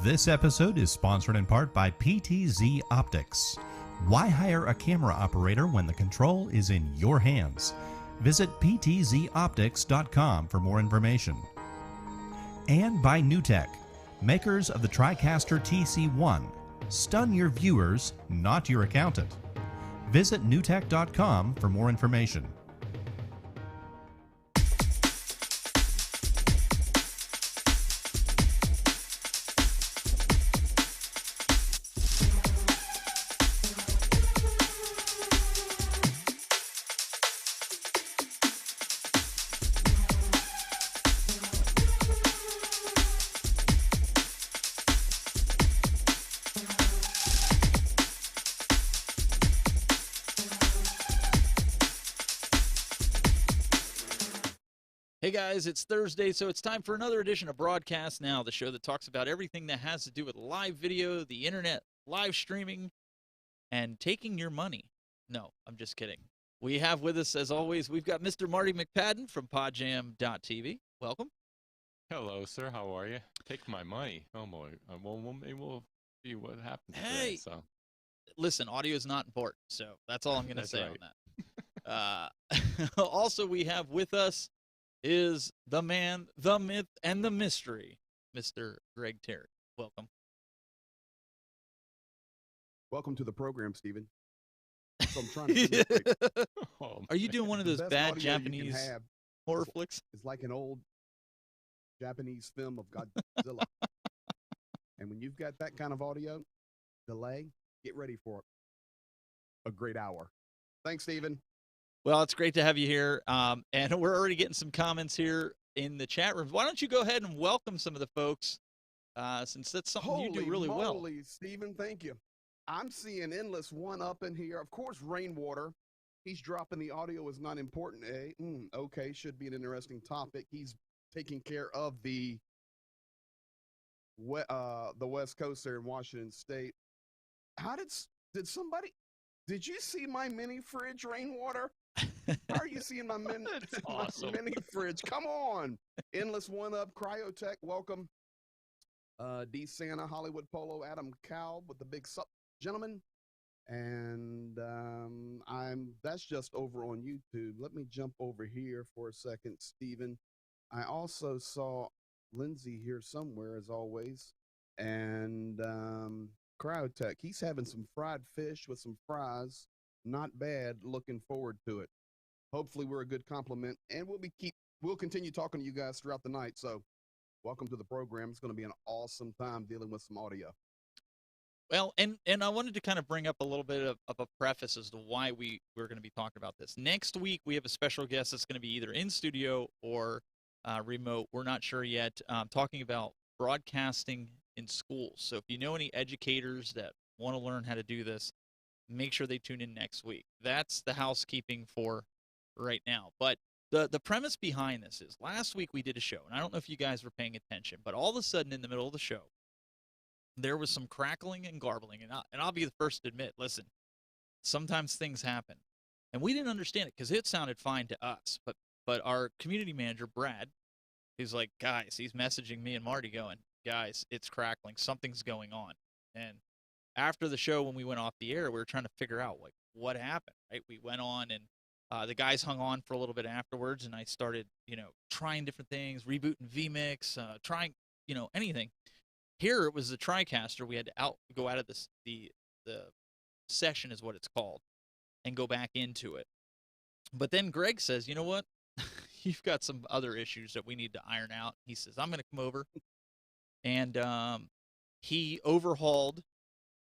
This episode is sponsored in part by PTZ Optics. Why hire a camera operator when the control is in your hands? Visit ptzoptics.com for more information. And by NewTek, makers of the TriCaster TC1. Stun your viewers, not your accountant. Visit newtek.com for more information. Hey guys, it's Thursday, so it's time for another edition of Broadcast Now, the show that talks about everything that has to do with live video, the internet, live streaming, and taking your money. No, I'm just kidding. We have with us, as always, we've got Mr. Marty McPadden from podjam.tv. Welcome. Hello, sir. How are you? Take my money. Oh, boy. Maybe we'll see what happens today. So. Listen, audio is not important, so that's all I'm going to say right. on that. Also, we have with us is the man, the myth, and the mystery, Mr. Greg Terry. Welcome. Welcome to the program, Stephen. So I'm trying to like, Are you doing one of those bad Japanese horror flicks? It's like an old Japanese film of Godzilla. And when you've got that kind of audio delay, get ready for a great hour. Thanks, Stephen. Well, it's great to have you here, and we're already getting some comments here in the chat room. Why don't you go ahead and welcome some of the folks, since that's something you do really well. Holy moly, Stephen, thank you. I'm seeing Endless One up in here. Of course, Rainwater. He's dropping the audio is not important, eh? Okay, should be an interesting topic. He's taking care of the West Coast there in Washington State. How did you see my mini fridge, Rainwater? How are you seeing my awesome. mini fridge? Come on. Endless One Up, Cryotech, welcome. D. Santa, Hollywood Polo, Adam Cow with the big sup, gentlemen. And that's just over on YouTube. Let me jump over here for a second, Stephen. I also saw Lindsay here somewhere, as always. And Cryotech, he's having some fried fish with some fries. Not bad. Looking forward to it. Hopefully we're a good compliment, and we'll continue talking to you guys throughout the night. So welcome to the program. It's going to be an awesome time dealing with some audio. Well, and I wanted to kind of bring up a little bit of a preface as to why we're going to be talking about this. Next week, we have a special guest that's going to be either in studio or remote. We're not sure yet. Talking about broadcasting in schools. So if you know any educators that want to learn how to do this, make sure they tune in next week. That's the housekeeping for right now. But the premise behind this is last week we did a show, and I don't know if you guys were paying attention, but all of a sudden in the middle of the show, there was some crackling and garbling, and I'll be the first to admit, listen, sometimes things happen. And we didn't understand it because it sounded fine to us. But our community manager, Brad, he's like, guys, he's messaging me and Marty going, guys, it's crackling. Something's going on. And after the show, when we went off the air, we were trying to figure out like what happened, right? We went on and the guys hung on for a little bit afterwards, and I started, trying different things, rebooting vMix, trying, anything. Here it was the TriCaster. We had to go out of the session is what it's called, and go back into it. But then Greg says, you know what? You've got some other issues that we need to iron out. He says, I'm going to come over. And he overhauled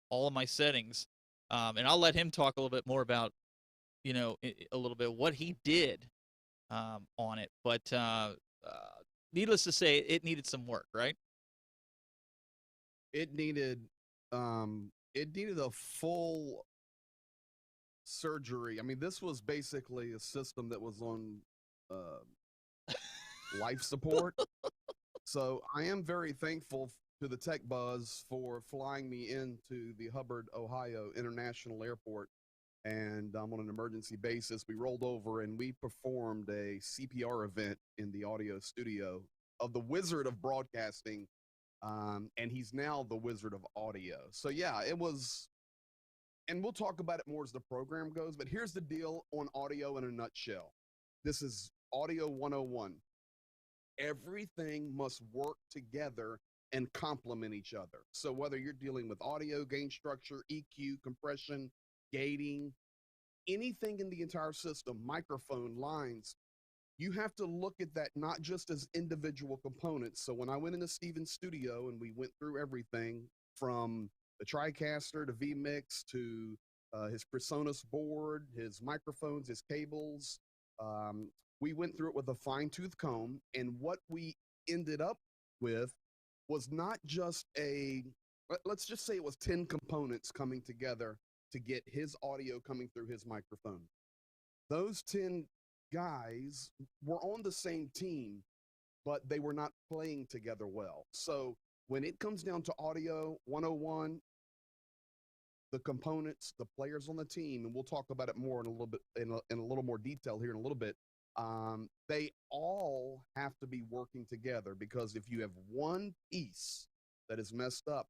all of my settings. And I'll let him talk a little bit more about, a little bit what he did on it. But needless to say, it needed some work, right? It needed a full surgery. I mean, this was basically a system that was on life support. So I am very thankful to the Tech Buzz for flying me into the Hubbard, Ohio International Airport. And on an emergency basis, we rolled over and we performed a CPR event in the audio studio of the Wizard of Broadcasting, and he's now the Wizard of Audio. So yeah, it was, and we'll talk about it more as the program goes, but here's the deal on audio in a nutshell. This is Audio 101. Everything must work together and complement each other. So whether you're dealing with audio, gain structure, EQ, compression, gating, anything in the entire system, microphone, lines, you have to look at that not just as individual components. So when I went into Steven's studio and we went through everything from the TriCaster to vMix to his PreSonus board, his microphones, his cables, we went through it with a fine-tooth comb, and what we ended up with was not just let's just say it was 10 components coming together to get his audio coming through his microphone. Those 10 guys were on the same team, but they were not playing together well. So when it comes down to Audio 101, the components, the players on the team, and we'll talk about it more in a little bit, in a little more detail here in a little bit, they all have to be working together, because if you have one piece that is messed up,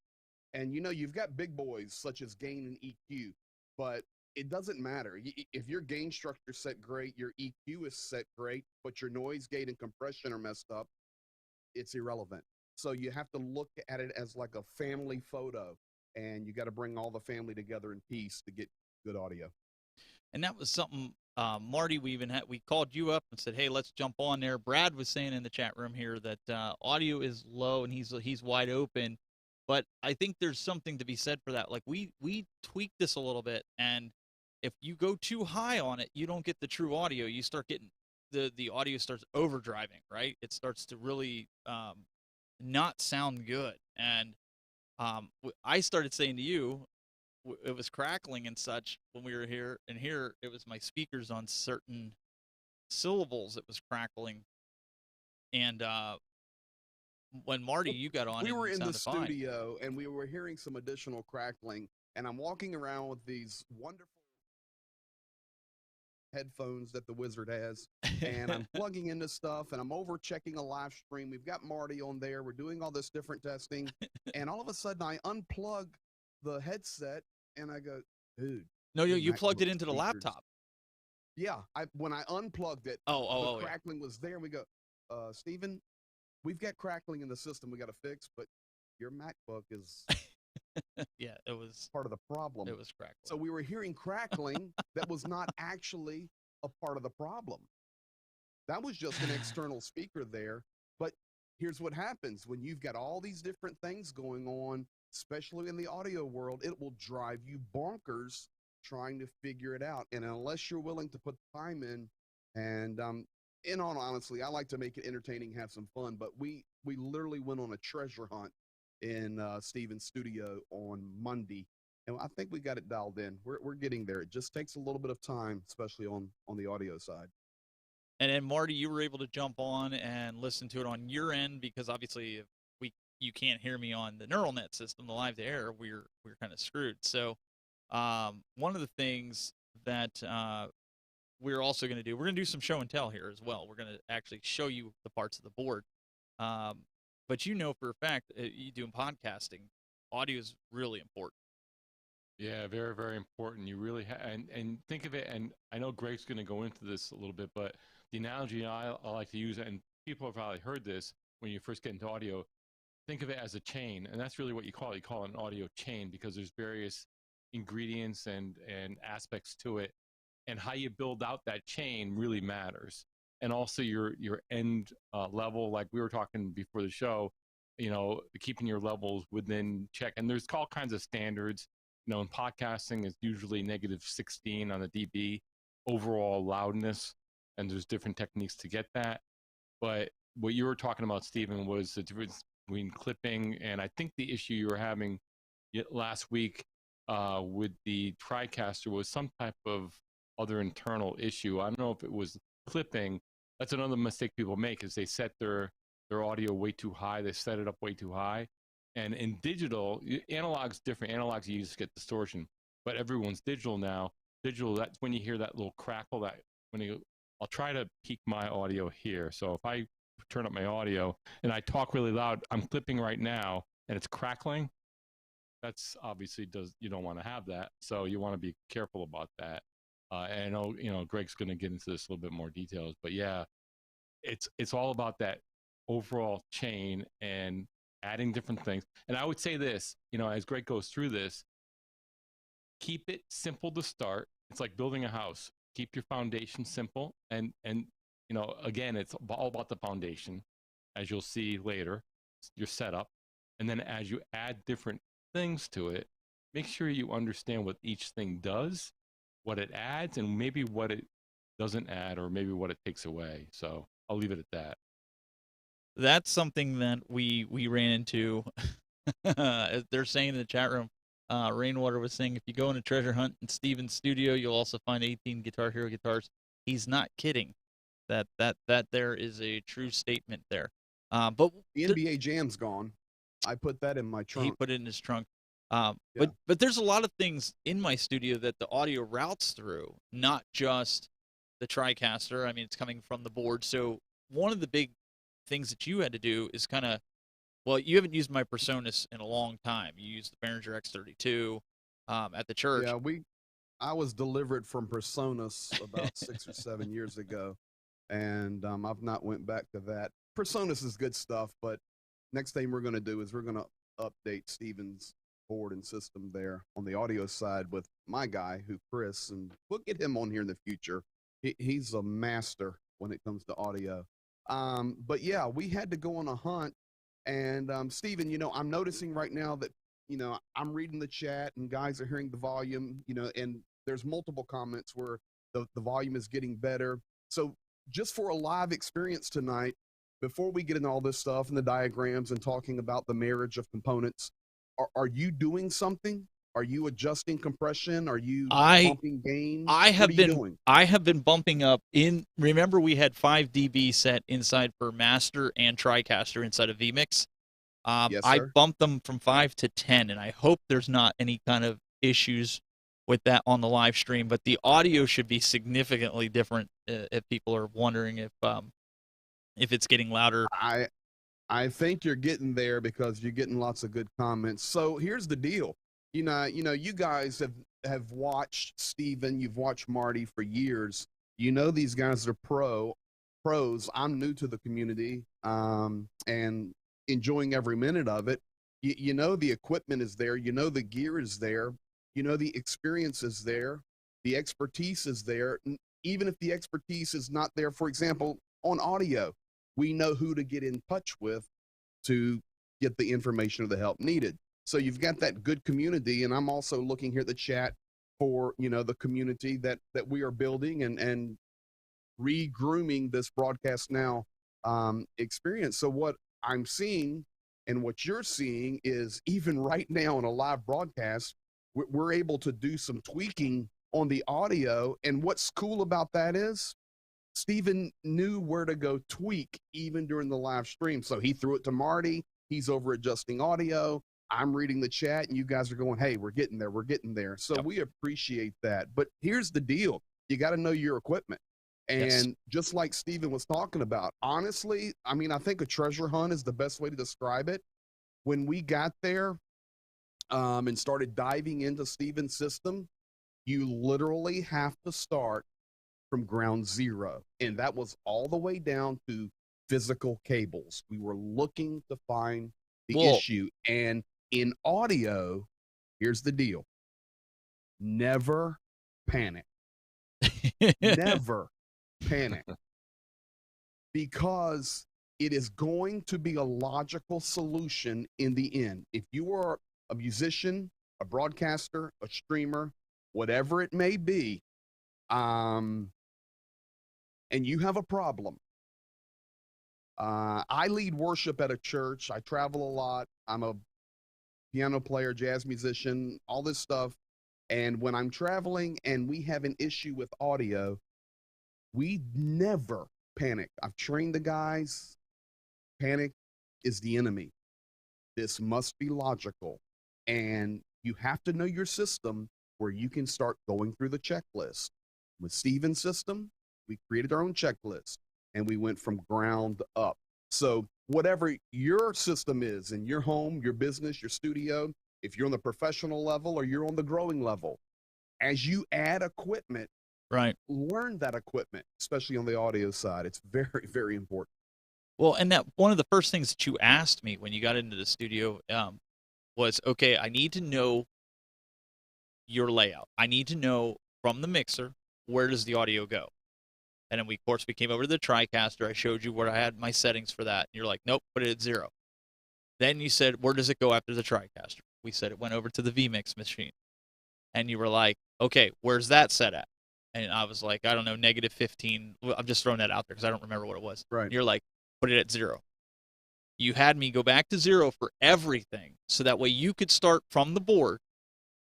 and you've got big boys such as gain and EQ, but it doesn't matter. If your gain structure set great, your EQ is set great, but your noise gate and compression are messed up, it's irrelevant. So you have to look at it as like a family photo, and you got to bring all the family together in peace to get good audio. And that was something, Marty, we called you up and said, hey, let's jump on there. Brad was saying in the chat room here that audio is low and he's wide open. But I think there's something to be said for that. Like we tweaked this a little bit, and if you go too high on it, you don't get the true audio. You start getting the audio starts overdriving, right? It starts to really not sound good. And I started saying to you, it was crackling and such when we were here, and here it was my speakers on certain syllables. It was crackling. And when Marty, you got on, we were in the fine. studio and we were hearing some additional crackling, and I'm walking around with these wonderful headphones that the Wizard has, and I'm plugging into stuff, and I'm over checking a live stream. We've got Marty on there. We're doing all this different testing, and all of a sudden I unplug the headset and I go, dude. No, you plugged it into the laptop. Yeah, when I unplugged it, the crackling was there. And we go, Steven, we've got crackling in the system we got to fix, but your MacBook is yeah, it was part of the problem. It was crackling. So we were hearing crackling that was not actually a part of the problem. That was just an external speaker there. But here's what happens when you've got all these different things going on, especially in the audio world. It will drive you bonkers trying to figure it out. And unless you're willing to put time in, and in all honesty, I like to make it entertaining, have some fun, but we literally went on a treasure hunt in Steven's studio on Monday, and I think we got it dialed in. We're getting there. It just takes a little bit of time, especially on the audio side. And then Marty, you were able to jump on and listen to it on your end, because obviously if you can't hear me on the neural net system, the live to air, we're kind of screwed. So one of the things that we're also going to do, we're going to do some show and tell here as well. We're going to actually show you the parts of the board. But for a fact, you doing podcasting, audio is really important. Yeah, very, very important. You really and think of it, and I know Greg's going to go into this a little bit, but the analogy I like to use, and people have probably heard this when you first get into audio, think of it as a chain, and that's really what you call it. You call it an audio chain because there's various ingredients and aspects to it, and how you build out that chain really matters. And also your end level, like we were talking before the show, keeping your levels within check. And there's all kinds of standards. In podcasting, it's usually -16 on the dB overall loudness, and there's different techniques to get that. But what you were talking about, Stephen, was the difference between clipping, and I think the issue you were having last week with the TriCaster was some type of other internal issue. I don't know if it was clipping. That's another mistake people make, is they set their audio way too high. They set it up way too high. And in digital, analog's different. Analogs, you just get distortion. But everyone's digital now. Digital, that's when you hear that little crackle. I'll try to peak my audio here. So if I turn up my audio and I talk really loud, I'm clipping right now. and it's crackling, that's obviously you don't want to have that. So you want to be careful about that. And I know, Greg's going to get into this a little bit more details, but yeah, it's all about that overall chain and adding different things. And I would say this, as Greg goes through this, keep it simple to start. It's like building a house. Keep your foundation simple. And again, it's all about the foundation, as you'll see later, your setup. And then as you add different things to it, make sure you understand what each thing does, what it adds, and maybe what it doesn't add, or maybe what it takes away. So I'll leave it at that. That's something that we ran into. They're saying in the chat room, Rainwater was saying, if you go in a treasure hunt in Steven's studio, you'll also find 18 Guitar Hero guitars. He's not kidding. That there is a true statement there. But the NBA Jam's gone. I put that in my trunk. He put it in his trunk. Yeah. But there's a lot of things in my studio that the audio routes through, not just the TriCaster. I mean, it's coming from the board. So one of the big things that you had to do is kind of, well, you haven't used my Personas in a long time. You used the Behringer X32 at the church. Yeah, I was delivered from Personas about 6 or 7 years ago, and I've not went back to that. Personas is good stuff, but next thing we're going to do is we're going to update Steven's board and system there on the audio side with my guy, Chris, and we'll get him on here in the future. He's a master when it comes to audio. But yeah, we had to go on a hunt. And Steven, I'm noticing right now that, I'm reading the chat and guys are hearing the volume, and there's multiple comments where the volume is getting better. So just for a live experience tonight, before we get into all this stuff and the diagrams and talking about the marriage of components, are you doing something? Are you adjusting compression? Are you bumping gain? I have been bumping up in. Remember, we had 5 dB set inside for master and TriCaster inside of vMix. Yes, I sir. bumped them from 5 to 10, and I hope there's not any kind of issues with that on the live stream. But the audio should be significantly different if people are wondering if it's getting louder. I think you're getting there because you're getting lots of good comments. So here's the deal. You guys have watched Steven, you've watched Marty for years. These guys are pros. I'm new to the community and enjoying every minute of it. The equipment is there. The gear is there. The experience is there. The expertise is there. Even if the expertise is not there, for example, on audio, we know who to get in touch with to get the information or the help needed. So you've got that good community, and I'm also looking here at the chat for, the community that we are building and re-grooming this Broadcast Now experience. So what I'm seeing and what you're seeing is even right now in a live broadcast, we're able to do some tweaking on the audio. And what's cool about that is Steven knew where to go tweak even during the live stream. So he threw it to Marty. He's over adjusting audio. I'm reading the chat and you guys are going, hey, we're getting there. We're getting there. So we appreciate that. But here's the deal. You got to know your equipment. And just like Steven was talking about, honestly, I mean, I think a treasure hunt is the best way to describe it. When we got there and started diving into Steven's system, you literally have to start from ground zero. And that was all the way down to physical cables. We were looking to find the issue. And in audio, here's the deal. Never panic. Never panic. Because it is going to be a logical solution in the end. If you are a musician, a broadcaster, a streamer, whatever it may be, and you have a problem. I lead worship at a church. I travel a lot. I'm a piano player, jazz musician, all this stuff. And when I'm traveling and we have an issue with audio, we never panic. I've trained the guys. Panic is the enemy. This must be logical. And you have to know your system where you can start going through the checklist. With Steven's system, we created our own checklist and we went from ground up. So whatever your system is in your home, your business, your studio, if you're on the professional level or you're on the growing level, as you add equipment, Right. learn that equipment, especially on the audio side. It's very, very important. Well, and that one of the first things that you asked me when you got into the studio was, okay, I need to know your layout. I need to know from the mixer, where does the audio go? And then we, of course, we came over to the TriCaster. I showed you where I had my settings for that. And you're like, nope, put it at 0. Then you said, where does it go after the TriCaster? We said it went over to the vMix machine. And you were like, okay, where's that set at? And I was like, I don't know, -15. I'm just throwing that out there because I don't remember what it was. Right. And you're like, put it at 0. You had me go back to 0 for everything, so that way you could start from the board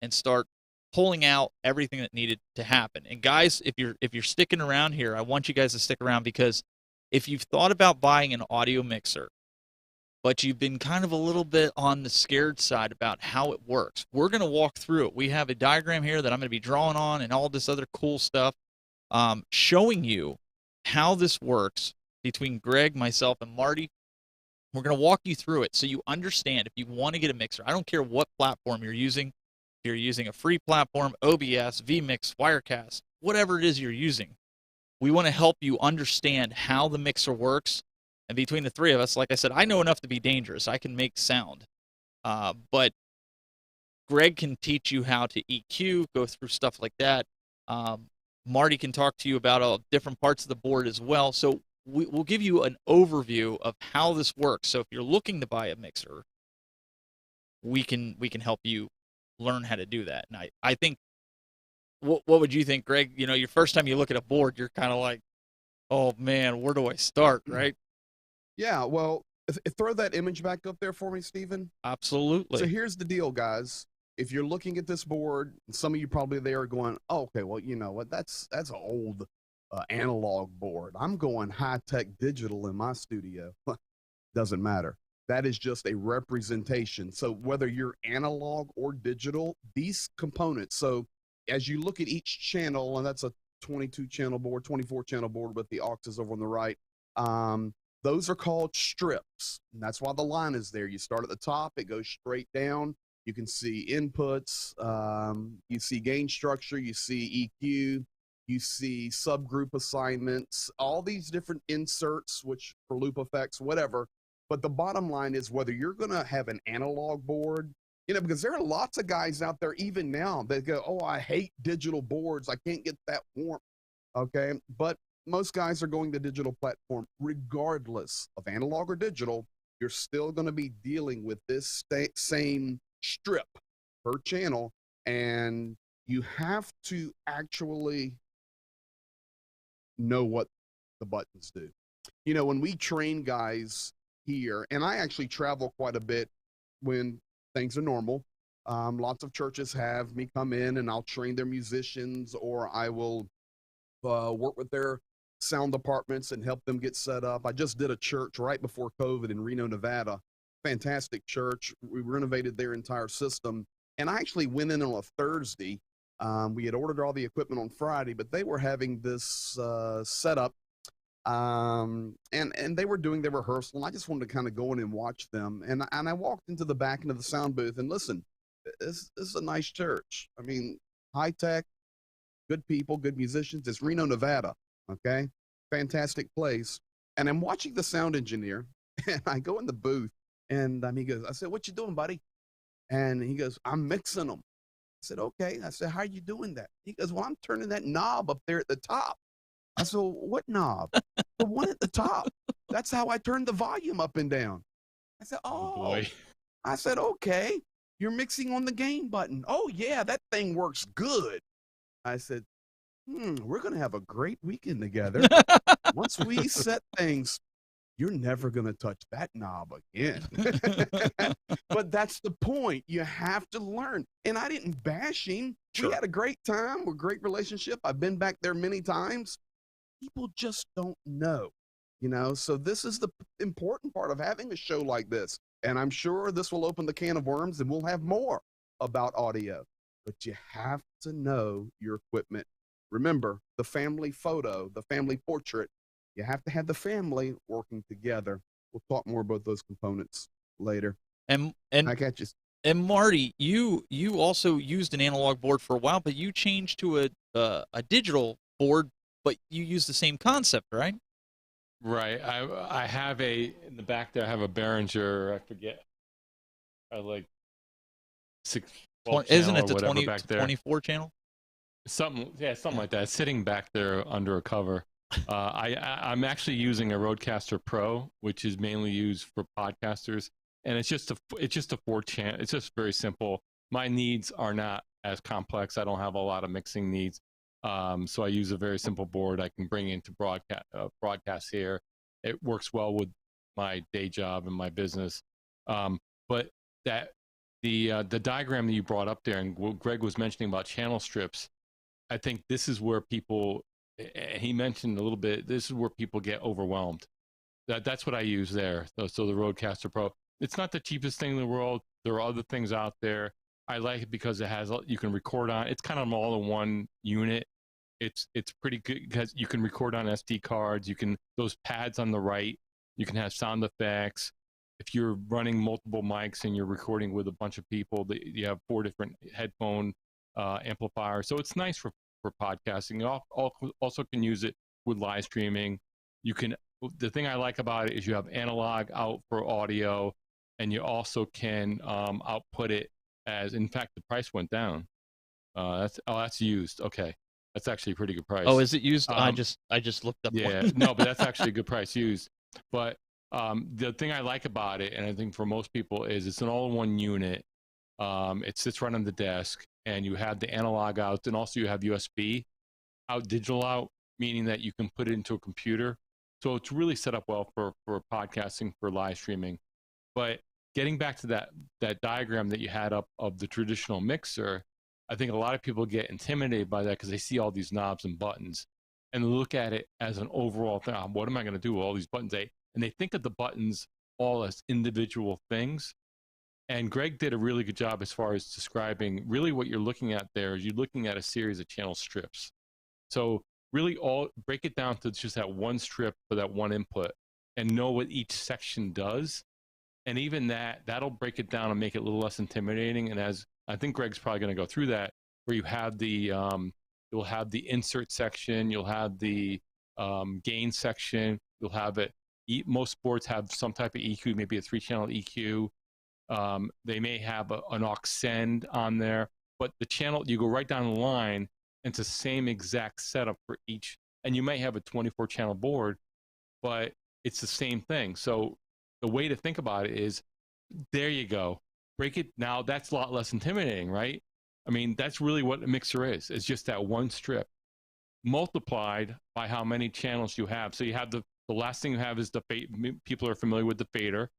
and start pulling out everything that needed to happen. And guys, if you're sticking around here, I want you guys to stick around, because if you've thought about buying an audio mixer, but you've been kind of a little bit on the scared side about how it works, we're going to walk through it. We have a diagram here that I'm going to be drawing on and all this other cool stuff, showing you how this works between Greg, myself, and Marty. We're going to walk you through it so you understand if you want to get a mixer. I don't care what platform you're using. If you're using a free platform, OBS, vMix, Wirecast, whatever it is you're using, we want to help you understand how the mixer works. And between the three of us, like I said, I know enough to be dangerous. I can make sound. But Greg can teach you how to EQ, go through stuff like that. Marty can talk to you about all different parts of the board as well. So we'll give you an overview of how this works. So if you're looking to buy a mixer, we can help you learn how to do that. And I think, what would you think, Greg? You know, your first time you look at a board, you're kind of like, oh man, where do I start, right? Yeah, well, throw that image back up there for me, Stephen. Absolutely. So here's the deal, guys. If you're looking at this board, some of you probably there are going, oh, okay, well, you know what? That's an old analog board. I'm going high-tech digital in my studio. Doesn't matter. That is just a representation. So whether you're analog or digital, these components, so as you look at each channel, and that's a 22-channel board, 24-channel board with the auxes over on the right, those are called strips. And that's why the line is there. You start at the top, it goes straight down. You can see inputs, you see gain structure, you see EQ, you see subgroup assignments, all these different inserts, which for loop effects, whatever. But the bottom line is whether you're going to have an analog board, you know, because there are lots of guys out there even now that go, oh, I hate digital boards. I can't get that warmth. Okay. But most guys are going to digital platform regardless of analog or digital. You're still going to be dealing with this same strip per channel, and you have to actually know what the buttons do. You know, when we train guys here, and I actually travel quite a bit when things are normal. Lots of churches have me come in and I'll train their musicians, or I will work with their sound departments and help them get set up. I just did a church right before COVID in Reno, Nevada. Fantastic church. We renovated their entire system. And I actually went in on a Thursday. We had ordered all the equipment on Friday, but they were having this setup. And they were doing their rehearsal, and I just wanted to kind of go in and watch them. And I walked into the back end of the sound booth, and listen, this is a nice church. I mean, high tech, good people, good musicians. It's Reno, Nevada. Okay. Fantastic place. And I'm watching the sound engineer, and I go in the booth, and he goes, I said, what you doing, buddy? And he goes, I'm mixing them. I said, okay. I said, how are you doing that? He goes, well, I'm turning that knob up there at the top. I said, well, what knob? The one at the top. That's how I turn the volume up and down. I said, oh, boy. I said, okay, you're mixing on the gain button. Oh, yeah, that thing works good. I said, we're going to have a great weekend together. Once we set things, you're never going to touch that knob again. But that's the point. You have to learn. And I didn't bash him. Sure. We had a great time. We're a great relationship. I've been back there many times. People just don't know, you know? So this is the important part of having a show like this. And I'm sure this will open the can of worms, and we'll have more about audio. But you have to know your equipment. Remember, the family photo, the family portrait, you have to have the family working together. we'll talk more about those components later. And I catch you. And Marty, you also used an analog board for a while, but you changed to a digital board, but you use the same concept, right? Right. I have in the back there. I have a Behringer. I forget. I like 6. Isn't it the 24 channel? Something like that. It's sitting back there under a cover. I'm actually using a Rodecaster Pro, which is mainly used for podcasters, and it's just a 4-channel. It's just very simple. My needs are not as complex. I don't have a lot of mixing needs, so I use a very simple board I can bring into broadcast here. It works well with my day job and my business. But the diagram that you brought up there, and what Greg was mentioning about channel strips, I think this is where people, he mentioned a little bit, this is where people get overwhelmed. That's what I use there. So the Rodecaster Pro, it's not the cheapest thing in the world. There are other things out there. I like it because you can record on, it's kind of an all-in-one unit. It's pretty good because you can record on SD cards. Those pads on the right, you can have sound effects. If you're running multiple mics and you're recording with a bunch of people, you have 4 different headphone amplifiers. So it's nice for podcasting. You also can use it with live streaming. The thing I like about it is you have analog out for audio, and you also can output it as, in fact, the price went down. That's used. Okay. That's actually a pretty good price. Oh, is it used? I just looked up. Yeah, no, but that's actually a good price used. But the thing I like about it, and I think for most people, is it's an all-in-one unit. It sits right on the desk, and you have the analog out, and also you have USB out, digital out, meaning that you can put it into a computer. So it's really set up well for podcasting, for live streaming. But getting back to that diagram that you had up of the traditional mixer, I think a lot of people get intimidated by that because they see all these knobs and buttons and look at it as an overall thing. What am I going to do with all these buttons? And they think of the buttons all as individual things. And Greg did a really good job as far as describing really what you're looking at there is you're looking at a series of channel strips. So really break it down to just that one strip for that one input and know what each section does. And even that'll break it down and make it a little less intimidating. And as I think Greg's probably going to go through that, where you have you'll have the insert section, you'll have the gain section, you'll have it. Most boards have some type of EQ, maybe a 3-channel EQ. They may have an aux send on there, but the channel, you go right down the line, and it's the same exact setup for each. And you may have a 24-channel board, but it's the same thing. So the way to think about it is, there you go. Break it. Now that's a lot less intimidating, right? I mean, that's really what a mixer is. It's just that one strip multiplied by how many channels you have. So you have the last thing you have is people are familiar with the fader,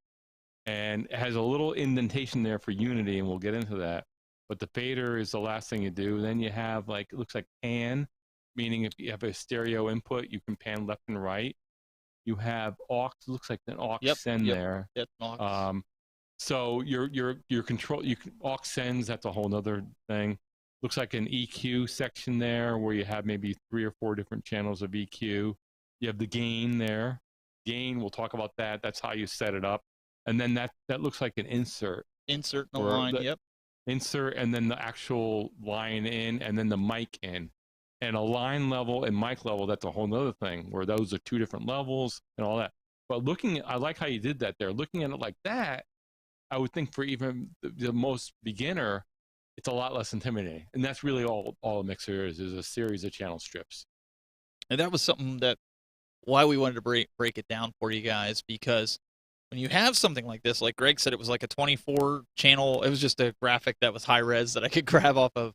and it has a little indentation there for unity, and we'll get into that. But the fader is the last thing you do. Then you have, like, it looks like pan, meaning if you have a stereo input, you can pan left and right. You have aux, looks like an aux send there. Yep, aux. So your control, aux sends, that's a whole nother thing. Looks like an EQ section there where you have maybe 3 or 4 different channels of EQ. You have the gain there. Gain, we'll talk about that. That's how you set it up. And then that looks like an insert. Insert in the line, yep. Insert, and then the actual line in, and then the mic in. And a line level and mic level, that's a whole nother thing, where those are 2 different levels and all that. But I like how you did that there. Looking at it like that, I would think for even the most beginner, it's a lot less intimidating. And that's really all a mixer is a series of channel strips. And that was something why we wanted to break it down for you guys, because when you have something like this, like Greg said, it was like a 24-channel. It was just a graphic that was high res that I could grab off of,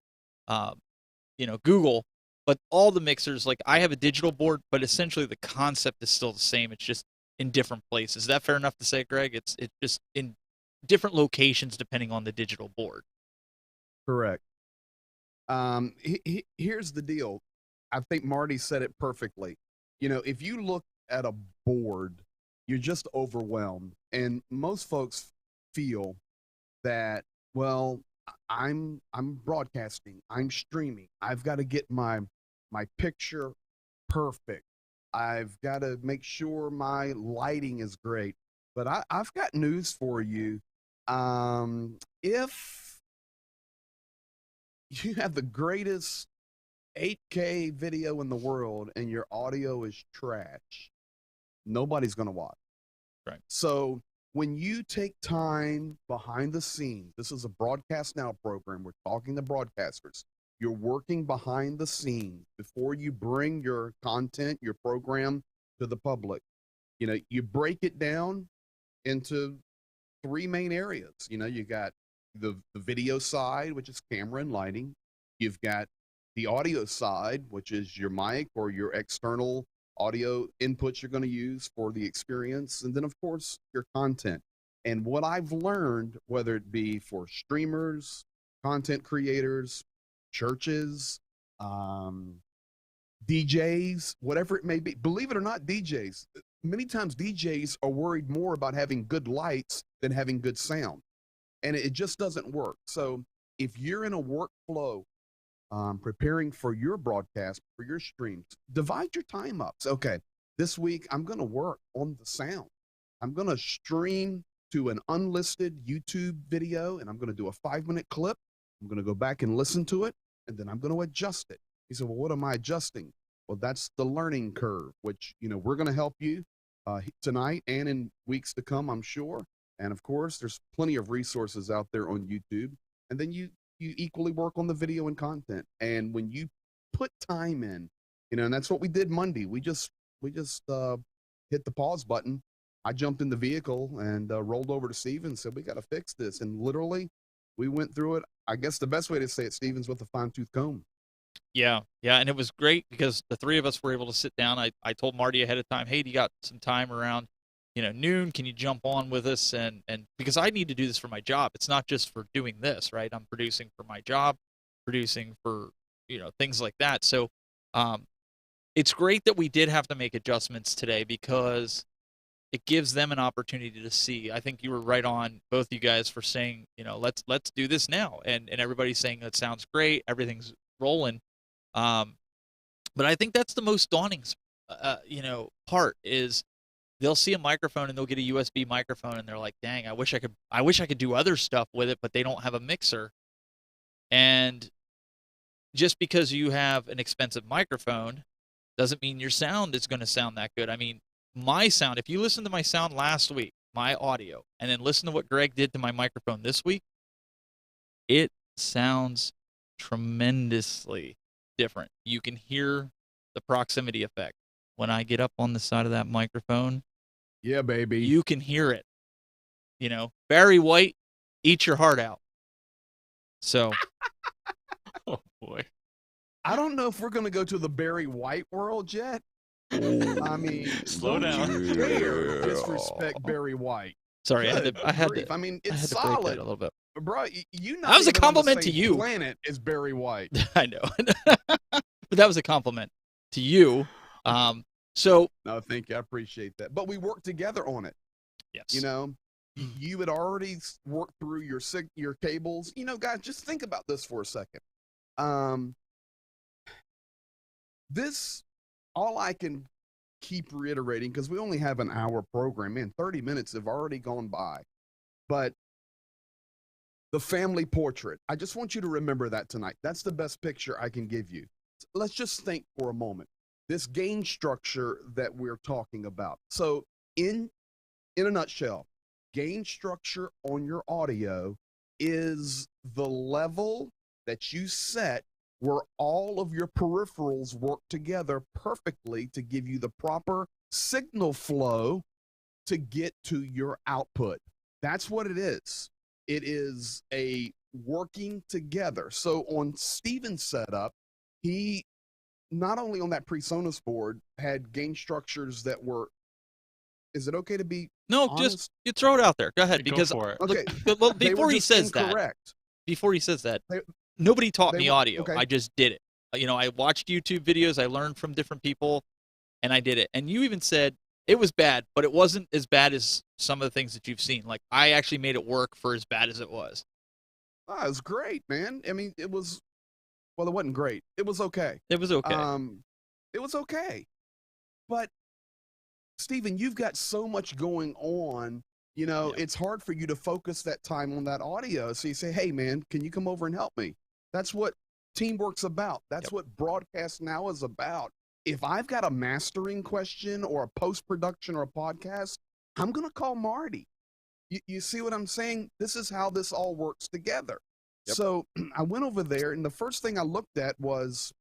Google. But all the mixers, like I have a digital board, but essentially the concept is still the same. It's just in different places. Is that fair enough to say, Greg? It's just in different locations depending on the digital board. Correct. Here's the deal. I think Marty said it perfectly. If you look at a board, you're just overwhelmed. And most folks feel that, well, I'm broadcasting, I'm streaming, I've got to get my picture perfect, I've got to make sure my lighting is great. But I've got news for you. If you have the greatest 8K video in the world and your audio is trash, nobody's going to watch. Right. So when you take time behind the scenes, this is a Broadcast Now program. We're talking to broadcasters. You're working behind the scenes before you bring your content, your program to the public. You break it down into 3 main areas. You got the video side, which is camera and lighting. You've got the audio side, which is your mic or your external audio inputs you're going to use for the experience. And then, of course, your content. And what I've learned, whether it be for streamers, content creators, churches, DJs, whatever it may be, believe it or not, DJs, many times DJs are worried more about having good lights than having good sound. And it just doesn't work. So if you're in a workflow, preparing for your broadcast, for your streams, divide your time up. So, okay, this week I'm going to work on the sound. I'm going to stream to an unlisted YouTube video, and I'm going to do a 5-minute clip. I'm going to go back and listen to it, and then I'm going to adjust it. He said, well, what am I adjusting? Well, that's the learning curve, which, we're going to help you tonight and in weeks to come, I'm sure. And of course, there's plenty of resources out there on YouTube. And then you equally work on the video and content. And when you put time in, and that's what we did Monday. We just hit the pause button. I jumped in the vehicle and rolled over to Steven and said, we got to fix this. And literally we went through it. I guess the best way to say it, Steven's with a fine-tooth comb. Yeah. And it was great because the 3 of us were able to sit down. I told Marty ahead of time, hey, do you got some time around, noon? Can you jump on with us? And because I need to do this for my job. It's not just for doing this, right? I'm producing for my job, producing for, things like that. So it's great that we did have to make adjustments today because it gives them an opportunity to see. I think you were right on, both you guys, for saying, let's do this now. And everybody's saying that sounds great. Everything's rolling. But I think that's the most daunting, part is they'll see a microphone and they'll get a USB microphone and they're like, dang, I wish I could do other stuff with it, but they don't have a mixer. And just because you have an expensive microphone doesn't mean your sound is going to sound that good. I mean, my sound, if you listen to my sound last week, my audio, and then listen to what Greg did to my microphone this week, it sounds tremendously different. You can hear the proximity effect. When I get up on the side of that microphone, yeah, baby, you can hear it. Barry White, eat your heart out. So, oh boy, I don't know if we're going to go to the Barry White world yet. I mean, slow down. You dare disrespect Barry White. Sorry, I had to. I mean, it's I had to solid break that a little bit. Bro, that was a compliment to you. Planet is Barry White. I know, but that was a compliment to you. So no, thank you. I appreciate that. But we worked together on it. Yes. You had already worked through your cables. Guys, just think about this for a second. This, all I can keep reiterating, because we only have an hour program, man, 30 minutes have already gone by. But the family portrait, I just want you to remember that tonight. That's the best picture I can give you. Let's just think for a moment. This gain structure that we're talking about. So in a nutshell, gain structure on your audio is the level that you set where all of your peripherals work together perfectly to give you the proper signal flow to get to your output. That's what it is. It is a working together. So on Steven's setup, he not only on that PreSonus board had gain structures that were, is it okay to be honest? Just you throw it out there. Go ahead, because for it. Okay. Well, before he says incorrect. that, nobody taught me audio. Okay. I just did it. I watched YouTube videos. I learned from different people, and I did it. And you even said it was bad, but it wasn't as bad as some of the things that you've seen. Like, I actually made it work for as bad as it was. Oh, it was great, man. I mean, it wasn't great. It was okay. It was okay. It was okay. But Steven, you've got so much going on You know, Yeah. it's hard for you to focus that time on that audio. So you say, hey, man, can you come over and help me? That's what teamwork's about. That's Yep. what broadcast now is about. If I've got a mastering question or a post production or a podcast, I'm going to call Marty. You see what I'm saying? This is how this all works together. Yep. So I went over there, and the first thing I looked at was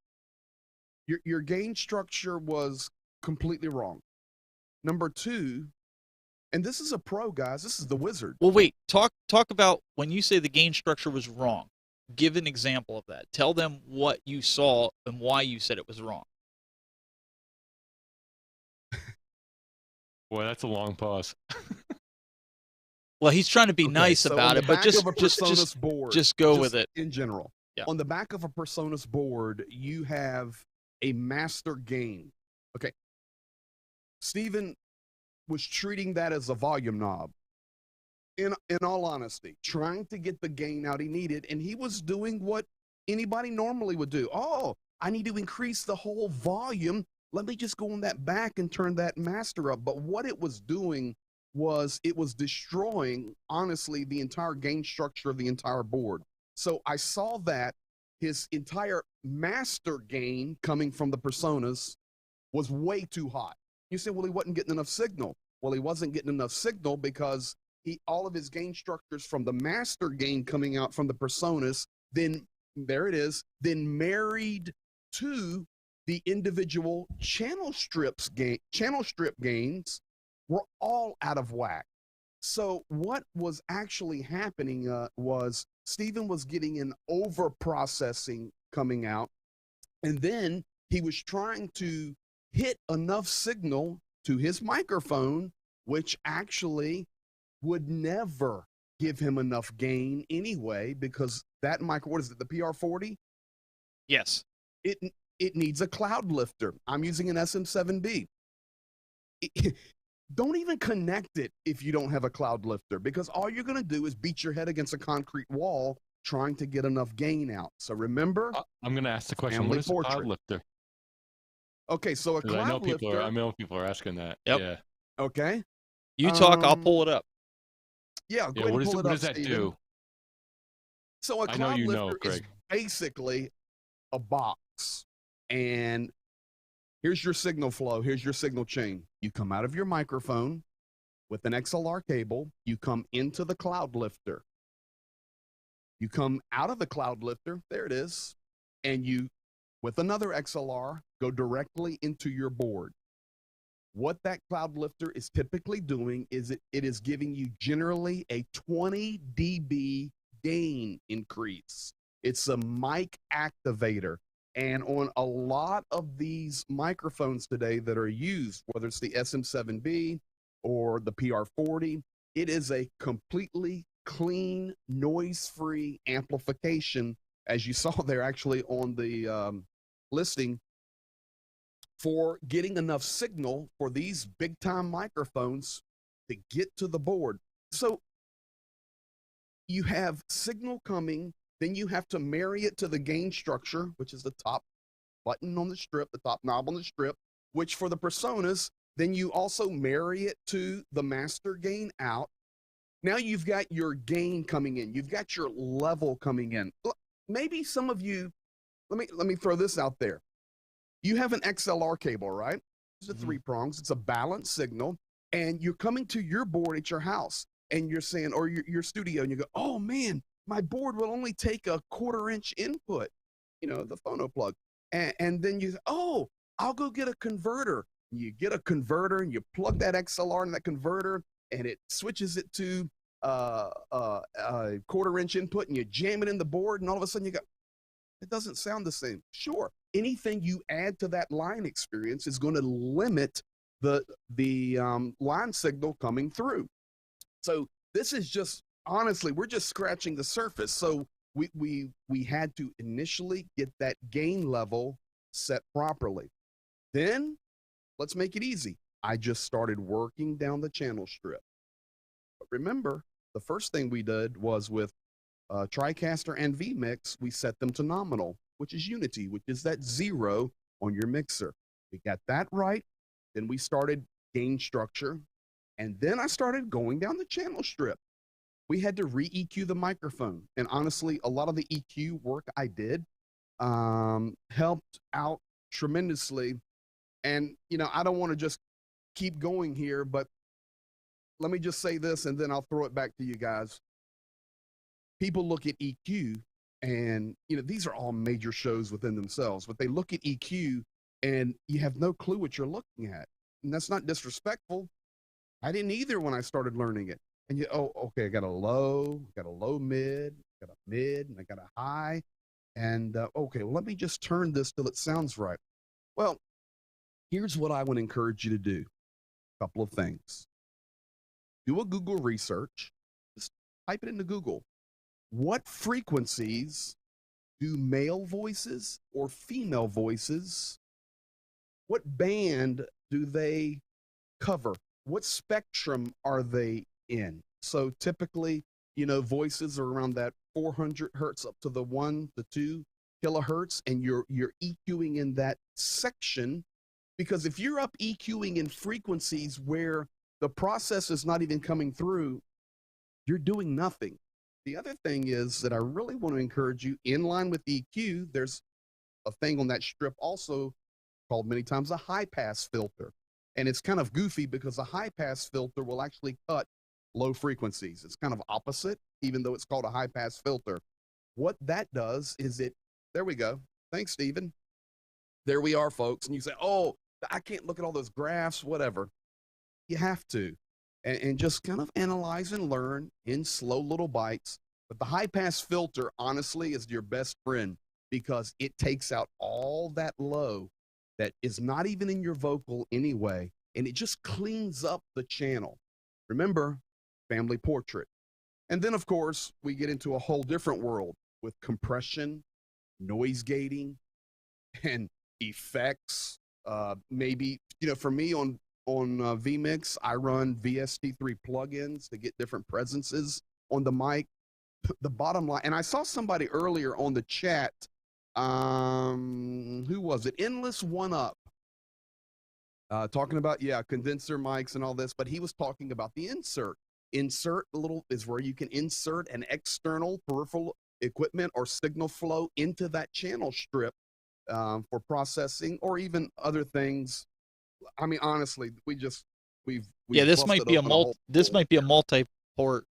your gain structure was completely wrong. Number two, and this is a pro, guys. This is the wizard. Well, wait. Talk about when you say the gain structure was wrong. Give an example of that. Tell them what you saw and why you said it was wrong. Boy, that's a long pause. Well, he's trying to be Okay, nice so about on the it, but back just of a Personas board, go with it. in general. Yeah. On the back of a Personas board, you have a master gain. Okay. Stephen was treating that as a volume knob. In all honesty, trying to get the gain out he needed, and he was doing what anybody normally would do. Oh, I need to increase the whole volume. Let me just go on that back and turn that master up. But what it was doing was it was destroying, honestly, the entire gain structure of the entire board. So I saw that his entire master gain coming from the Personas was way too hot. You say, well, he wasn't getting enough signal. Well, he wasn't getting enough signal because all of his gain structures from the master gain coming out from the Personas, then there it is, then married to the individual channel strip gains were all out of whack. So what was actually happening was Stephen was getting an over processing coming out, and then he was trying to hit enough signal to his microphone, which actually would never give him enough gain anyway, because that micro, what is it, the PR40? Yes. It needs a cloud lifter. I'm using an SM7B. Don't even connect it if you don't have a cloud lifter, because all you're going to do is beat your head against a concrete wall trying to get enough gain out. So remember, I'm going to ask the question: Family what is a portrait. cloud lifter? Okay, so a 'Cause cloud I know lifter. people are asking that. Yep. Yeah. Okay. You talk, I'll pull it up. Yeah, go Yeah. ahead and pull it What up, does that Steven. do? So a I know cloud you know, lifter is Greg. basically a box, and here's your signal flow. Here's your signal chain. You come out of your microphone with an XLR cable. You come into the cloud lifter. You come out of the cloud lifter. There it is. And you, with another XLR, go directly into your board. What that cloud lifter is typically doing is it is giving you generally a 20 dB gain increase. It's a mic activator. And on a lot of these microphones today that are used, whether it's the SM7B or the PR40, it is a completely clean, noise-free amplification, as you saw there actually on the listing, for getting enough signal for these big-time microphones to get to the board. So you have signal coming, then you have to marry it to the gain structure, which is the top button on the strip, the top knob on the strip, which for the Personas, then you also marry it to the master gain out. Now you've got your gain coming in. You've got your level coming in. Maybe some of you, let me throw this out there. You have an XLR cable, right? It's a 3 prongs. It's a balanced signal. And you're coming to your board at your house and you're saying, or your studio, and you go, oh man, my board will only take a 1/4-inch input, you know, the phono plug. And then you say, oh, I'll go get a converter. You get a converter and you plug that XLR in that converter and it switches it to a 1/4-inch input, and you jam it in the board, and all of a sudden you go, it doesn't sound the same. Sure, anything you add to that line experience is going to limit the line signal coming through. So this is just, honestly, we're just scratching the surface. So we had to initially get that gain level set properly. Then let's make it easy. I just started working down the channel strip. But remember, the first thing we did was with TriCaster and vMix, we set them to nominal, which is unity, which is that 0 on your mixer. We got that right. Then we started gain structure. And then I started going down the channel strip. We had to re-EQ the microphone. And honestly, a lot of the EQ work I did helped out tremendously. And, you know, I don't want to just keep going here, but let me just say this and then I'll throw it back to you guys. People look at EQ and, you know, these are all major shows within themselves, but they look at EQ and you have no clue what you're looking at. And that's not disrespectful. I didn't either when I started learning it. And you, oh, okay, I got a low mid, got a mid, and I got a high. And okay, well, let me just turn this till it sounds right. Well, here's what I would encourage you to do. A couple of things. Do a Google research. Just type it into Google. What frequencies do male voices or female voices, what band do they cover? What spectrum are they in? So typically, you know, voices are around that 400 hertz up to the 1 to 2 kilohertz, and you're EQing in that section, because if you're up EQing in frequencies where the process is not even coming through, you're doing nothing. The other thing is that I really want to encourage you, in line with EQ, there's a thing on that strip also called many times a high pass filter. And it's kind of goofy because a high pass filter will actually cut low frequencies. It's kind of opposite, even though it's called a high pass filter. What that does is there we go. Thanks, Stephen. There we are, folks. And you say, oh, I can't look at all those graphs, whatever. You have to. And just kind of analyze and learn in slow little bites. But the high pass filter, honestly, is your best friend because it takes out all that low that is not even in your vocal anyway, and it just cleans up the channel. Remember, family portrait. And then, of course, we get into a whole different world with compression, noise gating, and effects. Maybe, you know, for me on vMix, I run VST3 plugins to get different presences on the mic. The bottom line, and I saw somebody earlier on the chat, who was it? Endless One Up, talking about, yeah, condenser mics and all this, but he was talking about the insert. Insert little is where you can insert an external peripheral equipment or signal flow into that channel strip for processing or even other things. I mean, honestly, we've yeah, this might be a multi-port.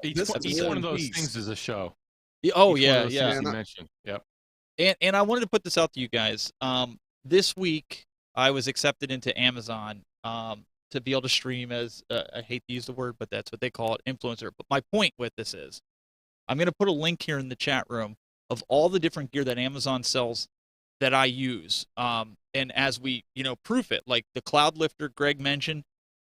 Each one of those things is a show. Oh, each yeah, one of those yeah. things you mentioned. Yep. And I wanted to put this out to you guys. This week, I was accepted into Amazon to be able to stream as, I hate to use the word, but that's what they call it, influencer. But my point with this is, I'm going to put a link here in the chat room of all the different gear that Amazon sells that I use. And as we, you know, proof it, like the Cloud Lifter Greg mentioned,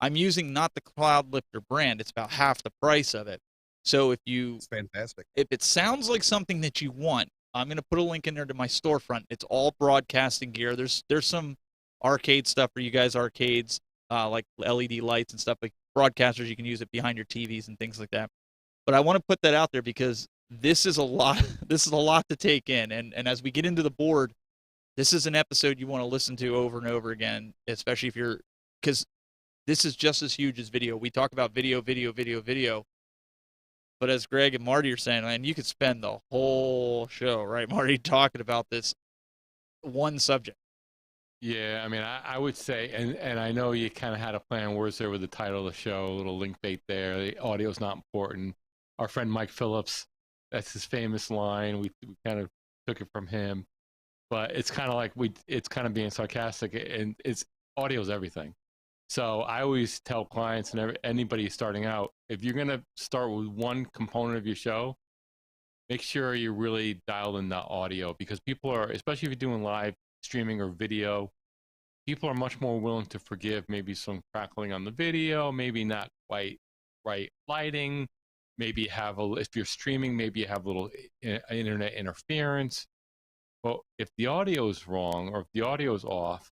I'm using not the Cloud Lifter brand. It's about half the price of it. So it's fantastic. If it sounds like something that you want, I'm going to put a link in there to my storefront. It's all broadcasting gear. There's some arcade stuff for you guys, arcades, like LED lights and stuff, like broadcasters. You can use it behind your TVs and things like that. But I want to put that out there because this is a lot. This is a lot to take in. And as we get into the board, this is an episode you want to listen to over and over again, especially if you're, because this is just as huge as video. We talk about video. But as Greg and Marty are saying, man, you could spend the whole show, right, Marty, talking about this one subject. Yeah, I mean, I would say, and I know you kind of had a plan words there with the title of the show, a little link bait there. The audio's not important. Our friend Mike Phillips, that's his famous line. We kind of took it from him. But it's kind of like it's kind of being sarcastic, and audio's everything. So I always tell clients and anybody starting out, if you're going to start with one component of your show, make sure you're really dialed in the audio, because people are, especially if you're doing live streaming or video, people are much more willing to forgive maybe some crackling on the video, maybe not quite right lighting, maybe if you're streaming, maybe you have a little internet interference. Well, if the audio is wrong or if the audio is off,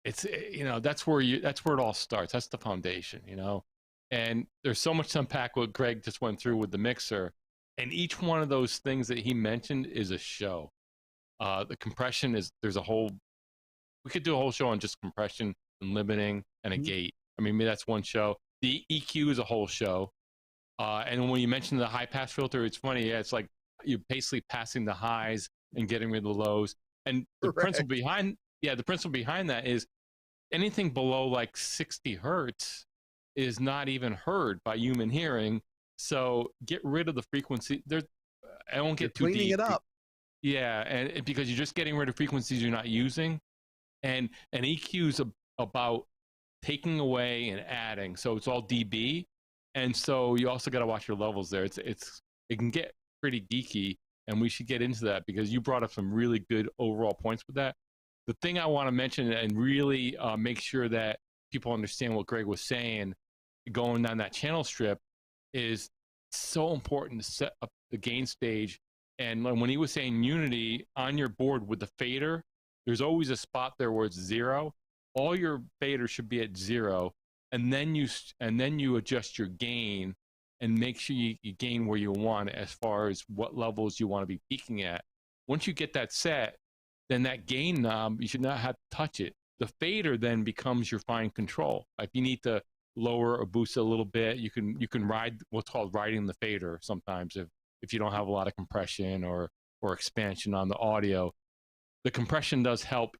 it's, you know, that's where it all starts. That's the foundation, you know. And there's so much to unpack what Greg just went through with the mixer, and each one of those things that he mentioned is a show. The compression we could do a whole show on just compression and limiting and a gate. I mean, maybe that's one show. The EQ is a whole show. And when you mentioned the high pass filter, it's funny. Yeah, it's like you're basically passing the highs and getting rid of the lows. And the principle behind that is anything below like 60 hertz is not even heard by human hearing. So get rid of the frequency. I won't get too deep. Cleaning it up. Yeah, and because you're just getting rid of frequencies you're not using, and EQ is about taking away and adding. So it's all dB, and so you also got to watch your levels there. It can get pretty geeky, and we should get into that because you brought up some really good overall points with that. The thing I want to mention and really make sure that people understand what Greg was saying, going down that channel strip, is so important to set up the gain stage. And when he was saying unity on your board with the fader, there's always a spot there where it's 0. All your faders should be at 0, and then you adjust your gain and make sure you gain where you want as far as what levels you want to be peaking at. Once you get that set, then that gain knob, you should not have to touch it. The fader then becomes your fine control. If you need to lower or boost it a little bit, you can ride what's called riding the fader sometimes if you don't have a lot of compression or expansion on the audio. The compression does help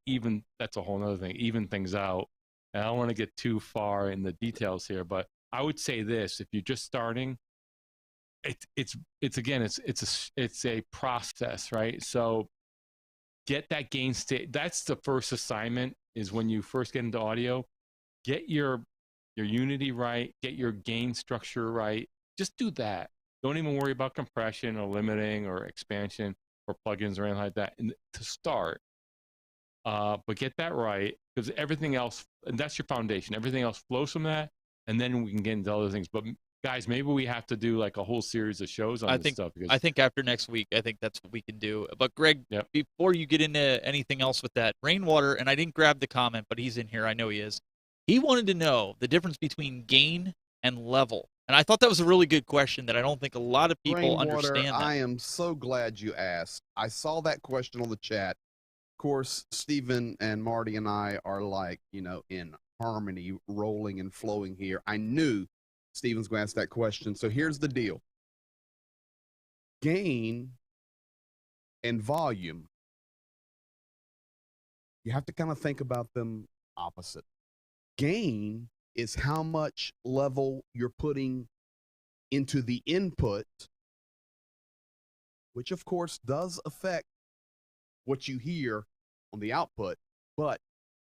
that's a whole other thing, even things out. And I don't want to get too far in the details here, but I would say this: if you're just starting, it's a process, right? So get that gain state. That's the first assignment, is when you first get into audio, get your unity right, get your gain structure right. Just do that. Don't even worry about compression or limiting or expansion or plugins or anything like that to start. But get that right, because everything else, and that's your foundation. Everything else flows from that, and then we can get into other things. But guys, maybe we have to do like a whole series of shows on this stuff. I think after next week, I think that's what we can do. But Greg, before you get into anything else with that, Rainwater, and I didn't grab the comment, but he's in here. I know he is. He wanted to know the difference between gain and level. And I thought that was a really good question that I don't think a lot of people understand. I am so glad you asked. I saw that question on the chat. Of course, Stephen and Marty and I are like, in harmony, rolling and flowing here. I knew Stephen's going to ask that question. So here's the deal. Gain and volume, you have to kind of think about them opposite. Gain is how much level you're putting into the input, which of course does affect what you hear on the output, but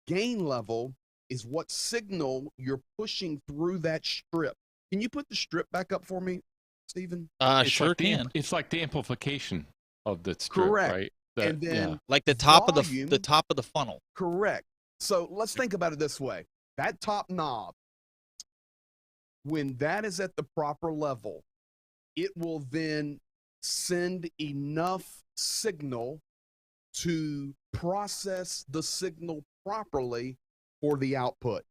gain level is what signal you're pushing through that strip. Can you put the strip back up for me, Stephen? Sure can. It's like the amplification of the strip, correct, right? And then like the top of the funnel. Correct. So let's think about it this way. That top knob, when that is at the proper level, it will then send enough signal to process the signal properly for the output.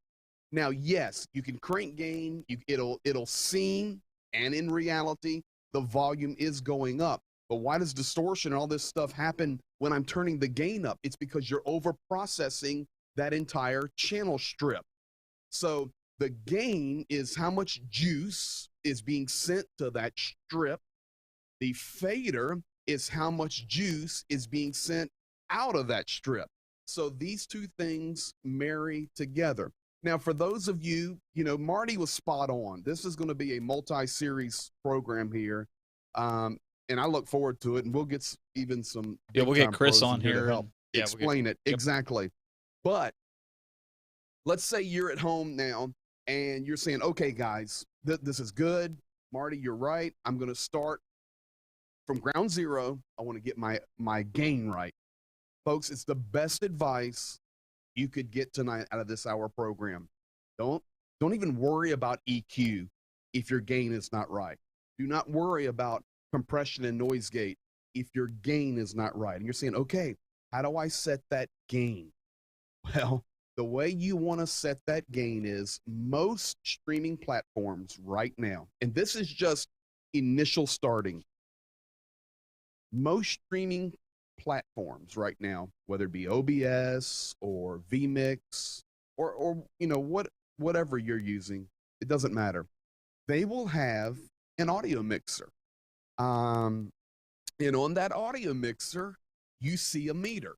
Now, yes, you can crank gain, it'll seem, and in reality, the volume is going up. But why does distortion and all this stuff happen when I'm turning the gain up? It's because you're over processing that entire channel strip. So the gain is how much juice is being sent to that strip. The fader is how much juice is being sent out of that strip. So these two things marry together. Now, for those of you, Marty was spot on. This is going to be a multi-series program here. And I look forward to it, and we'll get even some. Yeah, we'll get Chris on here to help explain it. Exactly. But let's say you're at home now and you're saying, okay, guys, this is good. Marty, you're right. I'm going to start from ground zero. I want to get my gain right. Folks, it's the best advice you could get tonight out of this hour program. Don't even worry about EQ if your gain is not right. Do not worry about compression and noise gate if your gain is not right. And you're saying, okay, how do I set that gain? Well, the way you want to set that gain is most streaming platforms right now, and this is just initial starting. Most streaming platforms right now, whether it be OBS or vMix or whatever you're using, it doesn't matter. They will have an audio mixer. And on that audio mixer, you see a meter.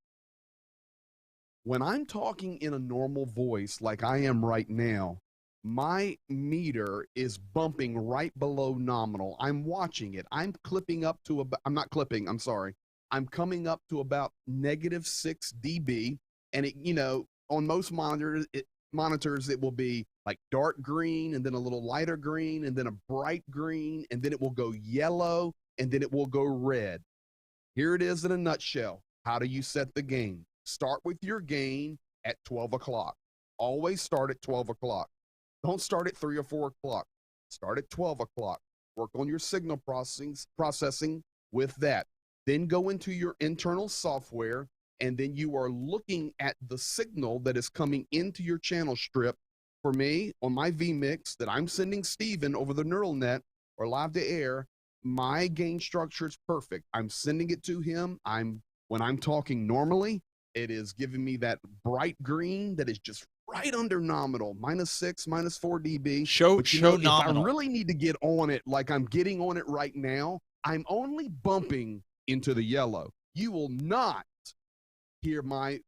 When I'm talking in a normal voice like I am right now, my meter is bumping right below nominal. I'm watching it. I'm clipping up to about, I'm not clipping, I'm sorry. I'm coming up to about -6 dB. And it, you know, on most monitors, it will be like dark green and then a little lighter green and then a bright green and then it will go yellow and then it will go red. Here it is in a nutshell. How do you set the gain? Start with your gain at 12 o'clock. Always start at 12 o'clock. Don't start at 3 or 4 o'clock. Start at 12 o'clock. Work on your signal processing with that. Then go into your internal software, and then you are looking at the signal that is coming into your channel strip. For me, on my vMix that I'm sending Steven over the neural net or live to air, my gain structure is perfect. I'm sending it to him. When I'm talking normally, it is giving me that bright green that is just right under nominal, -6, -4 dB. Show nominal. If I really need to get on it, like I'm getting on it right now, I'm only bumping into the yellow. You will not hear my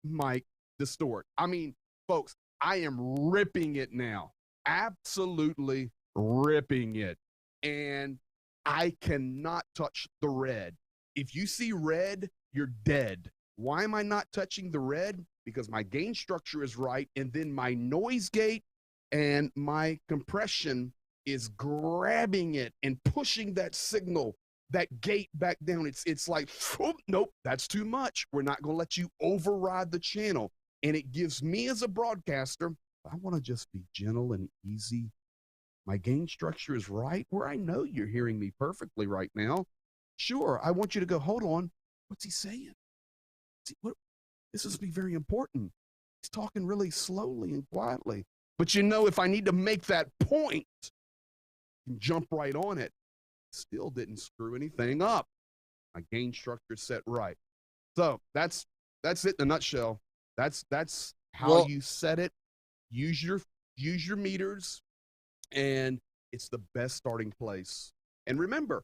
mic distort. I mean, folks, I am ripping it now. Absolutely ripping it. And I cannot touch the red. If you see red, you're dead. Why am I not touching the red? Because my gain structure is right, and then my noise gate and my compression is grabbing it and pushing that signal, that gate back down. It's like, oh, nope, that's too much. We're not going to let you override the channel. And it gives me as a broadcaster, I want to just be gentle and easy. My gain structure is right where I know you're hearing me perfectly right now. Sure, I want you to go, hold on, what's he saying? This must be very important. He's talking really slowly and quietly. But you know, if I need to make that point and jump right on it, still didn't screw anything up. My gain structure set right. So that's it in a nutshell. That's how you set it. Use your meters, and it's the best starting place. And remember,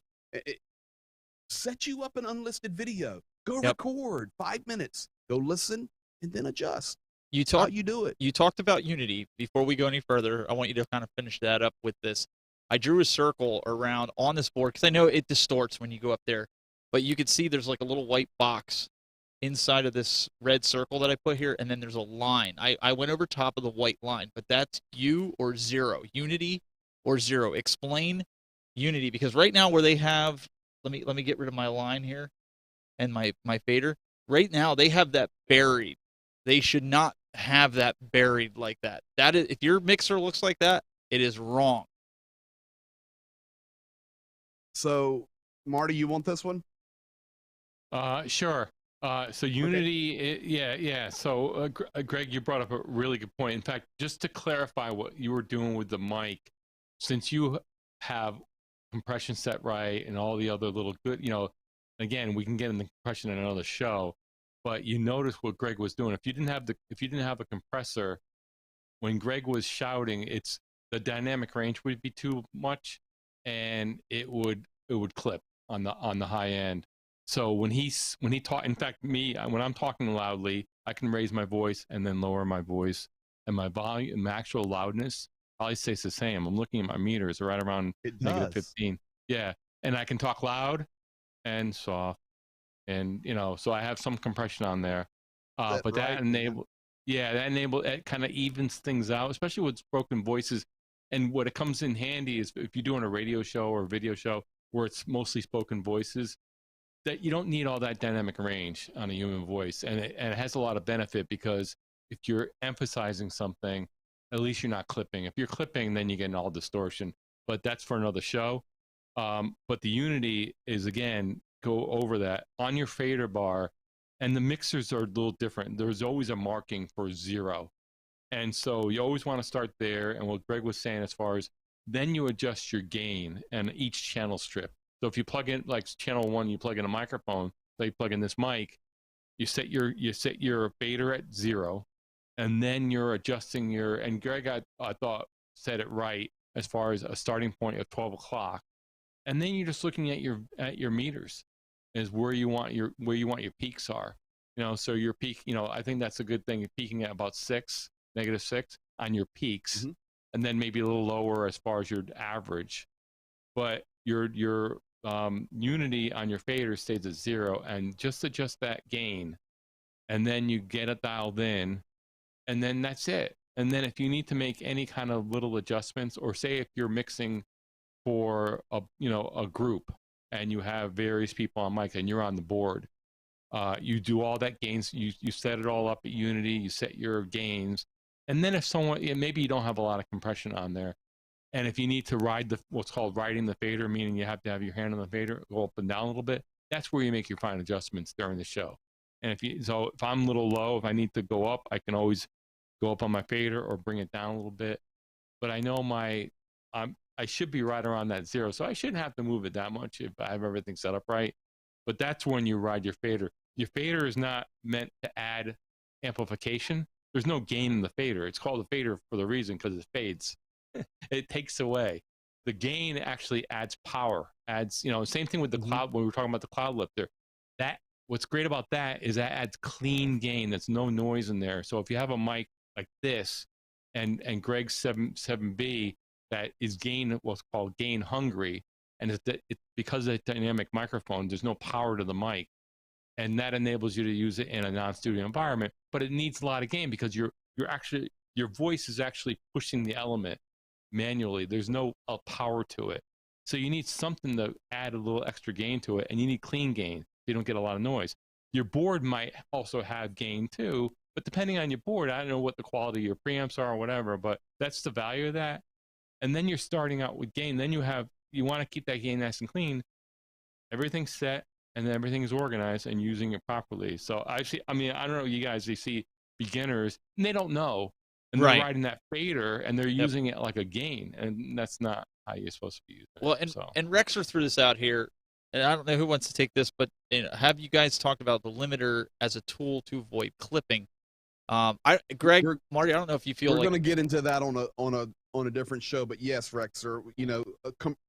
set you up an unlisted video. Go record 5 minutes. Go listen and then adjust. How you do it. You talked about Unity. Before we go any further, I want you to kind of finish that up with this. I drew a circle around on this board because I know it distorts when you go up there, but you could see there's like a little white box inside of this red circle that I put here, and then there's a line. I went over top of the white line, but that's U or 0, Unity or 0. Explain Unity, because right now where they have, let me get rid of my line here and my fader. Right now they have that buried. They should not have that buried like that. That is, if your mixer looks like that, it is wrong. So, Marty, you want this one? Sure. So Unity, yeah. So, Greg, you brought up a really good point. In fact, just to clarify what you were doing with the mic, since you have compression set right and all the other little good, again, we can get in the compression in another show, but you notice what Greg was doing. If you didn't have a compressor, when Greg was shouting, the dynamic range would be too much, and it would clip on the high end. So when he taught, in fact, when I'm talking loudly, I can raise my voice and then lower my voice, and my volume, my actual loudness, probably stays the same. I'm looking at my meters right around -15. Yeah, and I can talk loud and soft, and so I have some compression on there. But that it kind of evens things out, especially with broken voices. And what it comes in handy is if you're doing a radio show or a video show where it's mostly spoken voices, that you don't need all that dynamic range on a human voice. And it has a lot of benefit, because if you're emphasizing something, at least you're not clipping. If you're clipping, then you get all distortion. But that's for another show. But the Unity is, again, go over that on your fader bar, and the mixers are a little different. There's always a marking for 0. And so you always want to start there. And what Greg was saying, as far as then you adjust your gain and each channel strip. So if you plug in, like channel 1, you plug in a microphone, so you plug in this mic, you set your fader at 0, and then you're adjusting your, and Greg, I thought said it right as far as a starting point of 12 o'clock. And then you're just looking at your meters is where you want your peaks are. So your peak, I think that's a good thing. You're peaking at about -6 on your peaks, and then maybe a little lower as far as your average. But your unity on your fader stays at 0, and just adjust that gain, and then you get it dialed in, and then that's it. And then if you need to make any kind of little adjustments, or say if you're mixing for a group and you have various people on mic and you're on the board, you do all that gains, you set it all up at Unity, you set your gains, and then if someone, maybe you don't have a lot of compression on there, and if you need to ride what's called riding the fader, meaning you have to have your hand on the fader, go up and down a little bit, that's where you make your fine adjustments during the show. And if I'm a little low, if I need to go up, I can always go up on my fader or bring it down a little bit. But I know I should be right around that 0, so I shouldn't have to move it that much if I have everything set up right. But that's when you ride your fader. Your fader is not meant to add amplification. There's no gain in the fader. It's called a fader for the reason, because it fades. It takes away. The gain actually adds power. Same thing with the cloud, when we were talking about the cloud lifter. What's great about that is that adds clean gain. There's no noise in there. So if you have a mic like this, and Greg's 7B, that is what's called gain hungry, and it's because of the dynamic microphone, there's no power to the mic, and that enables you to use it in a non-studio environment. But it needs a lot of gain because your voice is actually pushing the element manually. There's no power to it, so you need something to add a little extra gain to it, and you need clean gain so you don't get a lot of noise. Your board might also have gain too, but depending on your board, I don't know what the quality of your preamps are or whatever, but that's the value of that. And then you're starting out with gain. Then you want to keep that gain nice and clean. Everything's set, and then everything is organized and using it properly. So I don't know, you guys, they see beginners and they don't know, and they're riding that fader and they're using it like a gain, and that's not how you're supposed to be using it. Well, and Rexer threw this out here, and I don't know who wants to take this, but have you guys talked about the limiter as a tool to avoid clipping? Greg, Marty, I don't know if you feel we're going to get into that on a different show, but yes, Rexer,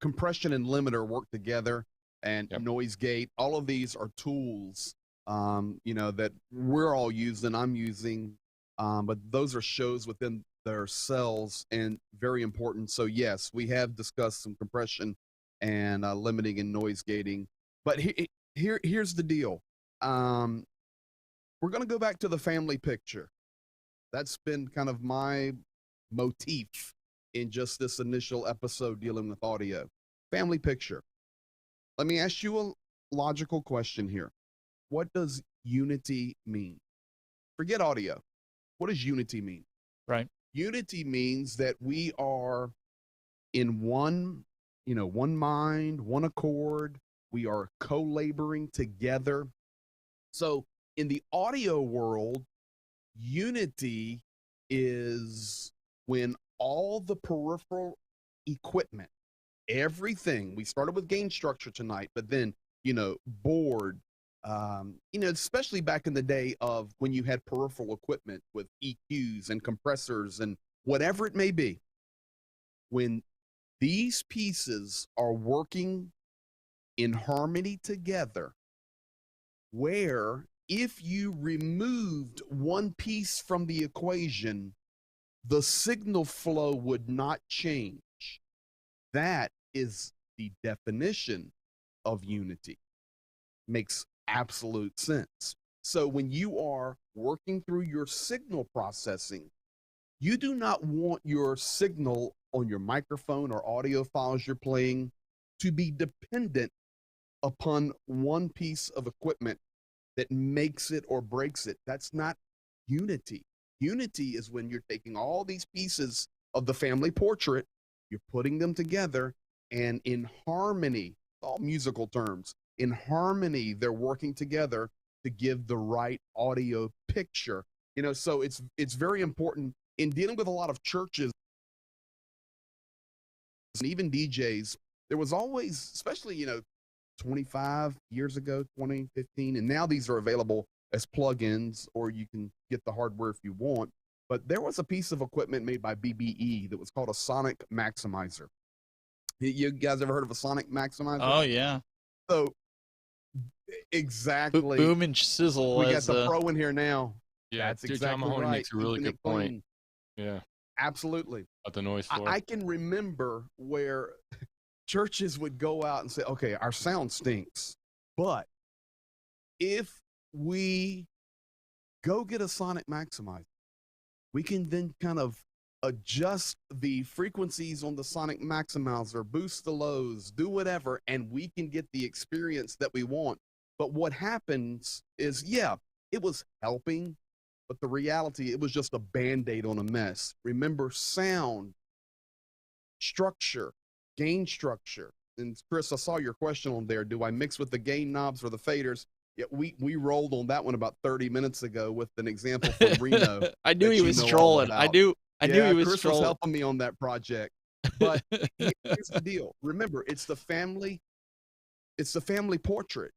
compression and limiter work together, and noise gate, all of these are tools, that we're all using, I'm using, but those are shows within themselves and very important. So yes, we have discussed some compression and limiting and noise gating, but here's the deal. We're going to go back to the family picture. That's been kind of my motif in just this initial episode dealing with audio. Family picture. Let me ask you a logical question here. What does unity mean? Forget audio. What does unity mean? Right. Unity means that we are in one mind, one accord. We are co-laboring together. So in the audio world, unity is when all the peripheral equipment, everything, we started with gain structure tonight, but then, board, especially back in the day of when you had peripheral equipment with EQs and compressors and whatever it may be, when these pieces are working in harmony together, where if you removed one piece from the equation, the signal flow would not change. That is the definition of unity. Makes absolute sense. So when you are working through your signal processing, you do not want your signal on your microphone or audio files you're playing to be dependent upon one piece of equipment that makes it or breaks it. That's not unity. Unity is when you're taking all these pieces of the family portrait, you're putting them together, and in harmony, all musical terms, in harmony, they're working together to give the right audio picture. So it's very important in dealing with a lot of churches and even DJs. There was always, especially, 25 years ago, 2015, and now these are available as plugins, or you can get the hardware if you want. But there was a piece of equipment made by BBE that was called a sonic maximizer. You guys ever heard of a sonic maximizer? Oh yeah. So exactly. Boom and sizzle. We got the pro in here now. Yeah, That's John exactly Mahoney right. makes a really Keeping good it clean. point. Yeah, Absolutely. about the noise floor. I can remember where churches would go out and say, okay, our sound stinks, but if we go get a sonic maximizer, we can then kind of adjust the frequencies on the sonic maximizer, boost the lows, do whatever, and we can get the experience that we want. But what happens is, yeah, it was helping, but the reality, it was just a Band-Aid on a mess. Remember, sound, structure, gain structure. And Chris, I saw your question on there. Do I mix with the gain knobs or the faders? Yeah, we rolled on that one about 30 minutes ago with an example from Reno. I knew he was trolling. I knew he was Chris trolling. was helping me on that project. But here's the deal. Remember, it's the family portrait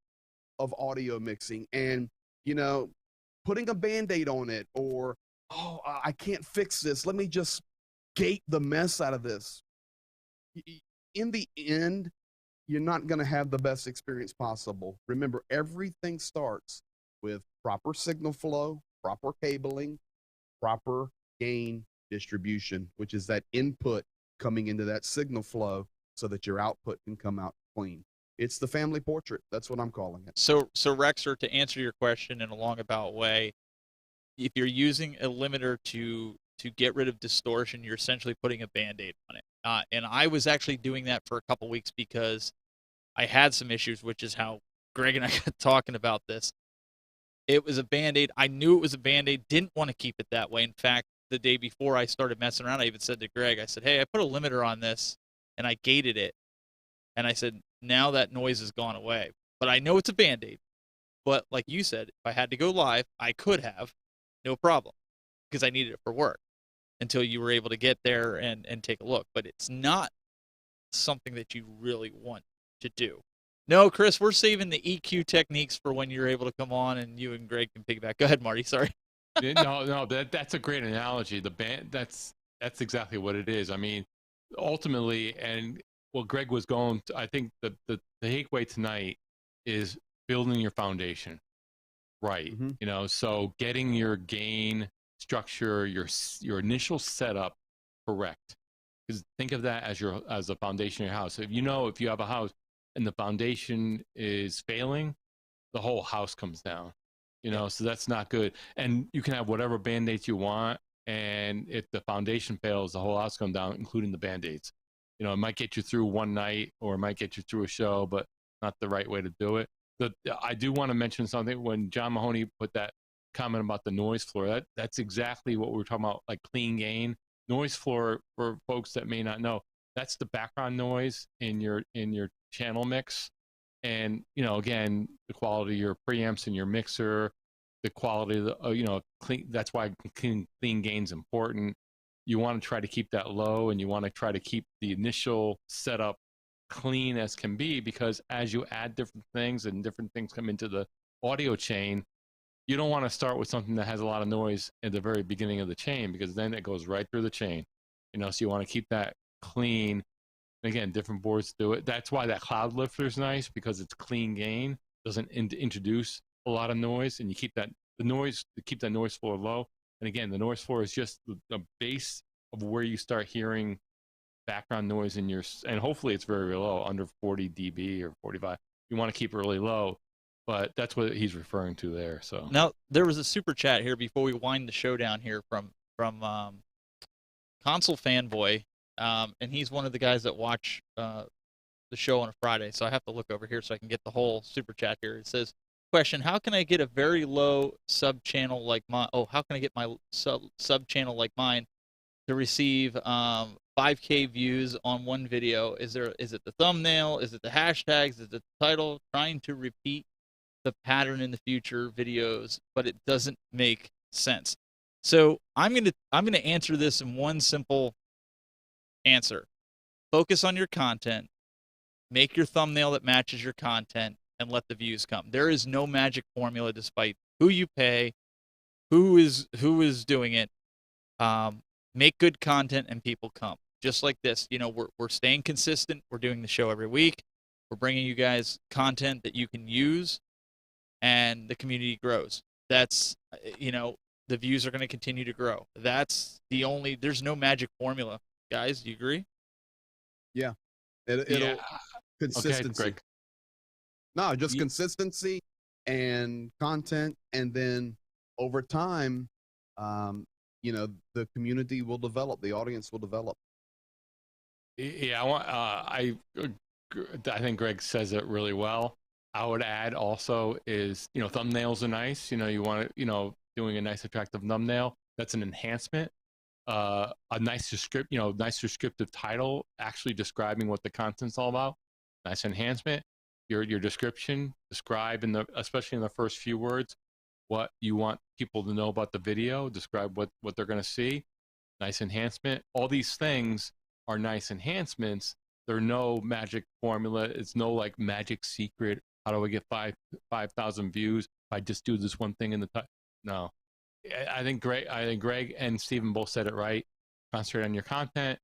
of audio mixing, and putting a Band-Aid on it, or I can't fix this, let me just gate the mess out of this. In the end, you're not going to have the best experience possible. Remember, everything starts with proper signal flow, proper cabling, proper gain distribution, which is that input coming into that signal flow so that your output can come out clean. It's the family portrait. That's what I'm calling it. So Rexer, to answer your question in a long-about way, if you're using a limiter to get rid of distortion, you're essentially putting a Band-Aid on it. And I was actually doing that for a couple weeks because I had some issues, which is how Greg and I got talking about this. It was a Band-Aid. I knew it was a Band-Aid, didn't want to keep it that way. In fact, the day before I started messing around, I even said to Greg, I said, hey, I put a limiter on this, and I gated it. And I said, now that noise has gone away. But I know it's a Band-Aid. But like you said, if I had to go live, I could have, no problem, because I needed it for work until you were able to get there and take a look. But it's not something that you really want to do. No, Chris, we're saving the EQ techniques for when you're able to come on and you and Greg can piggyback. Go ahead, Marty. Sorry. No, that's a great analogy. The band, that's exactly what it is. I mean, ultimately, and what Greg was going to, I think the takeaway tonight is building your foundation, right? Mm-hmm. So getting your gain structure, your initial setup correct. Because think of that as a foundation of your house. If you have a house and the foundation is failing, the whole house comes down. So that's not good. And you can have whatever Band-Aids you want, and if the foundation fails, the whole house comes down, including the Band-Aids. It might get you through one night, or it might get you through a show, but not the right way to do it. I do want to mention something. When John Mahoney put that comment about the noise floor, that's exactly what we're talking about, like clean gain. Noise floor, for folks that may not know, that's the background noise in your channel mix. And again, the quality of your preamps and your mixer, the quality of the clean. That's why clean gain's important. You want to try to keep that low, and you want to try to keep the initial setup clean as can be, because as you add different things and different things come into the audio chain, you don't want to start with something that has a lot of noise at the very beginning of the chain, because then it goes right through the chain. So you want to keep that clean. Again, different boards do it. That's why that cloud lifter is nice, because it's clean gain, doesn't introduce a lot of noise, and you keep that noise floor low. And again, the noise floor is just the base of where you start hearing background noise in and hopefully it's very, very low, under 40 dB or 45. You want to keep it really low, but that's what he's referring to there. So now there was a super chat here before we wind the show down here from Console Fanboy. And he's one of the guys that watch the show on a Friday, so I have to look over here so I can get the whole super chat here. It says, question, how can I get a very low sub channel like mine? How can I get my sub channel like mine to receive 5K views on one video? Is it the thumbnail? Is it the hashtags? Is it the title? Trying to repeat the pattern in the future videos, but it doesn't make sense. So I'm gonna answer this in one simple answer. Focus on your content, make your thumbnail that matches your content, and let the views come. There is no magic formula, despite who you pay, who is doing it. Make good content and people come. Just like this, you know, we're staying consistent. We're doing the show every week. We're bringing you guys content that you can use, and the community grows. That's, you know, the views are going to continue to grow. That's the only. There's no magic formula, guys. Do you agree? Yeah, it'll consistency. Okay, Greg. No, just consistency and content, and then over time, you know, the community will develop, the audience will develop. Yeah, I think Greg says it really well. I would add also is, you know, thumbnails are nice. You know, you want to, you know, doing a nice attractive thumbnail. That's an enhancement. A nice nice descriptive title, actually describing what the content's all about. Nice enhancement. Your description, describe especially in the first few words, what you want people to know about the video. Describe what they're going to see. Nice enhancement. All these things are nice enhancements. There are no magic formula. It's no like magic secret. How do I get 5,000 views if I just do this one thing in the title? No. I think Greg and Steven both said it right. Concentrate on your content.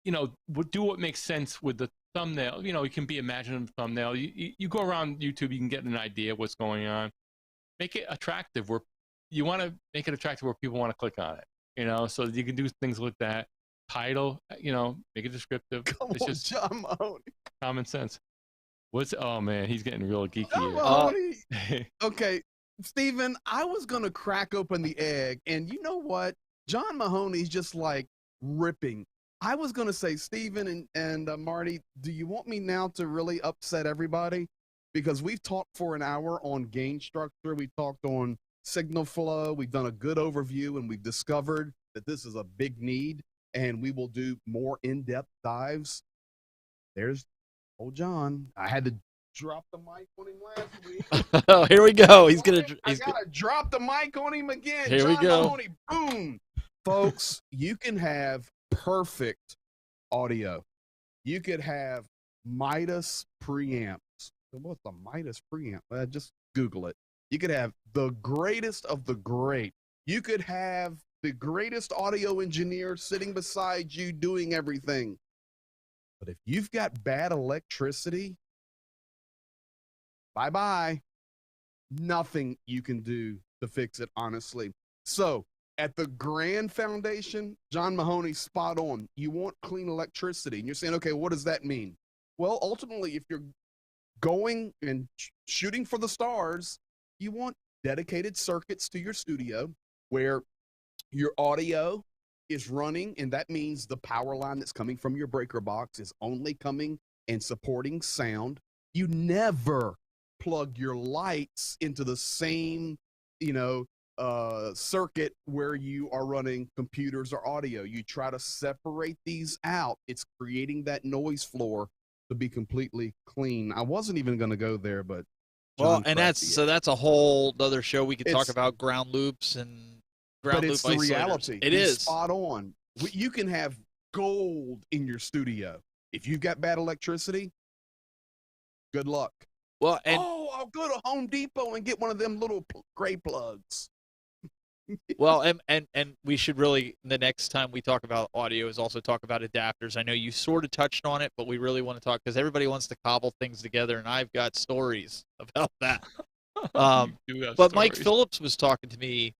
You know, do what makes sense with the thumbnail. You know, it can be imaginative thumbnail. You go around YouTube, you can get an idea of what's going on. Make it attractive where you want to make it attractive where people want to click on it. You know, so you can do things like that. Title, you know, make it descriptive. It's just John Mahoney. Common sense. Oh man, he's getting real geeky John Mahoney. Okay, Steven, I was gonna crack open the egg, and you know what? John Mahoney's just like ripping. I was gonna say, Steven and Marty, do you want me now to really upset everybody? Because we've talked for an hour on gain structure, we talked on signal flow, we've done a good overview, and we've discovered that this is a big need, and we will do more in-depth dives. There's old John. I had to drop the mic on him last week. Oh, here we go. I gotta drop the mic on him again. Here John we go. Mahoney, boom. Folks, you can have perfect audio. You could have Midas preamps. What's the Midas preamp? Just Google it. You could have the greatest of the great. You could have the greatest audio engineer sitting beside you doing everything. But if you've got bad electricity, bye-bye. Nothing you can do to fix it, honestly. So at the Grand Foundation, John Mahoney's spot on. You want clean electricity. And you're saying, okay, what does that mean? Well, ultimately, if you're going and shooting for the stars, you want dedicated circuits to your studio where your audio is running, and that means the power line that's coming from your breaker box is only coming and supporting sound. You never plug your lights into the same, you know, circuit where you are running computers or audio. You try to separate these out. It's creating that noise floor to be completely clean. I wasn't even going to go there, but John, and that's a whole other show. We could talk about ground loops and ground loop isolators. But it's the reality. It is spot on. You can have gold in your studio. If you've got bad electricity, good luck. Well, and I'll go to Home Depot and get one of them little gray plugs. Well, and we should really, the next time we talk about audio, is also talk about adapters. I know you sort of touched on it, but we really want to talk because everybody wants to cobble things together, and I've got stories about that. But Mike Phillips was talking to me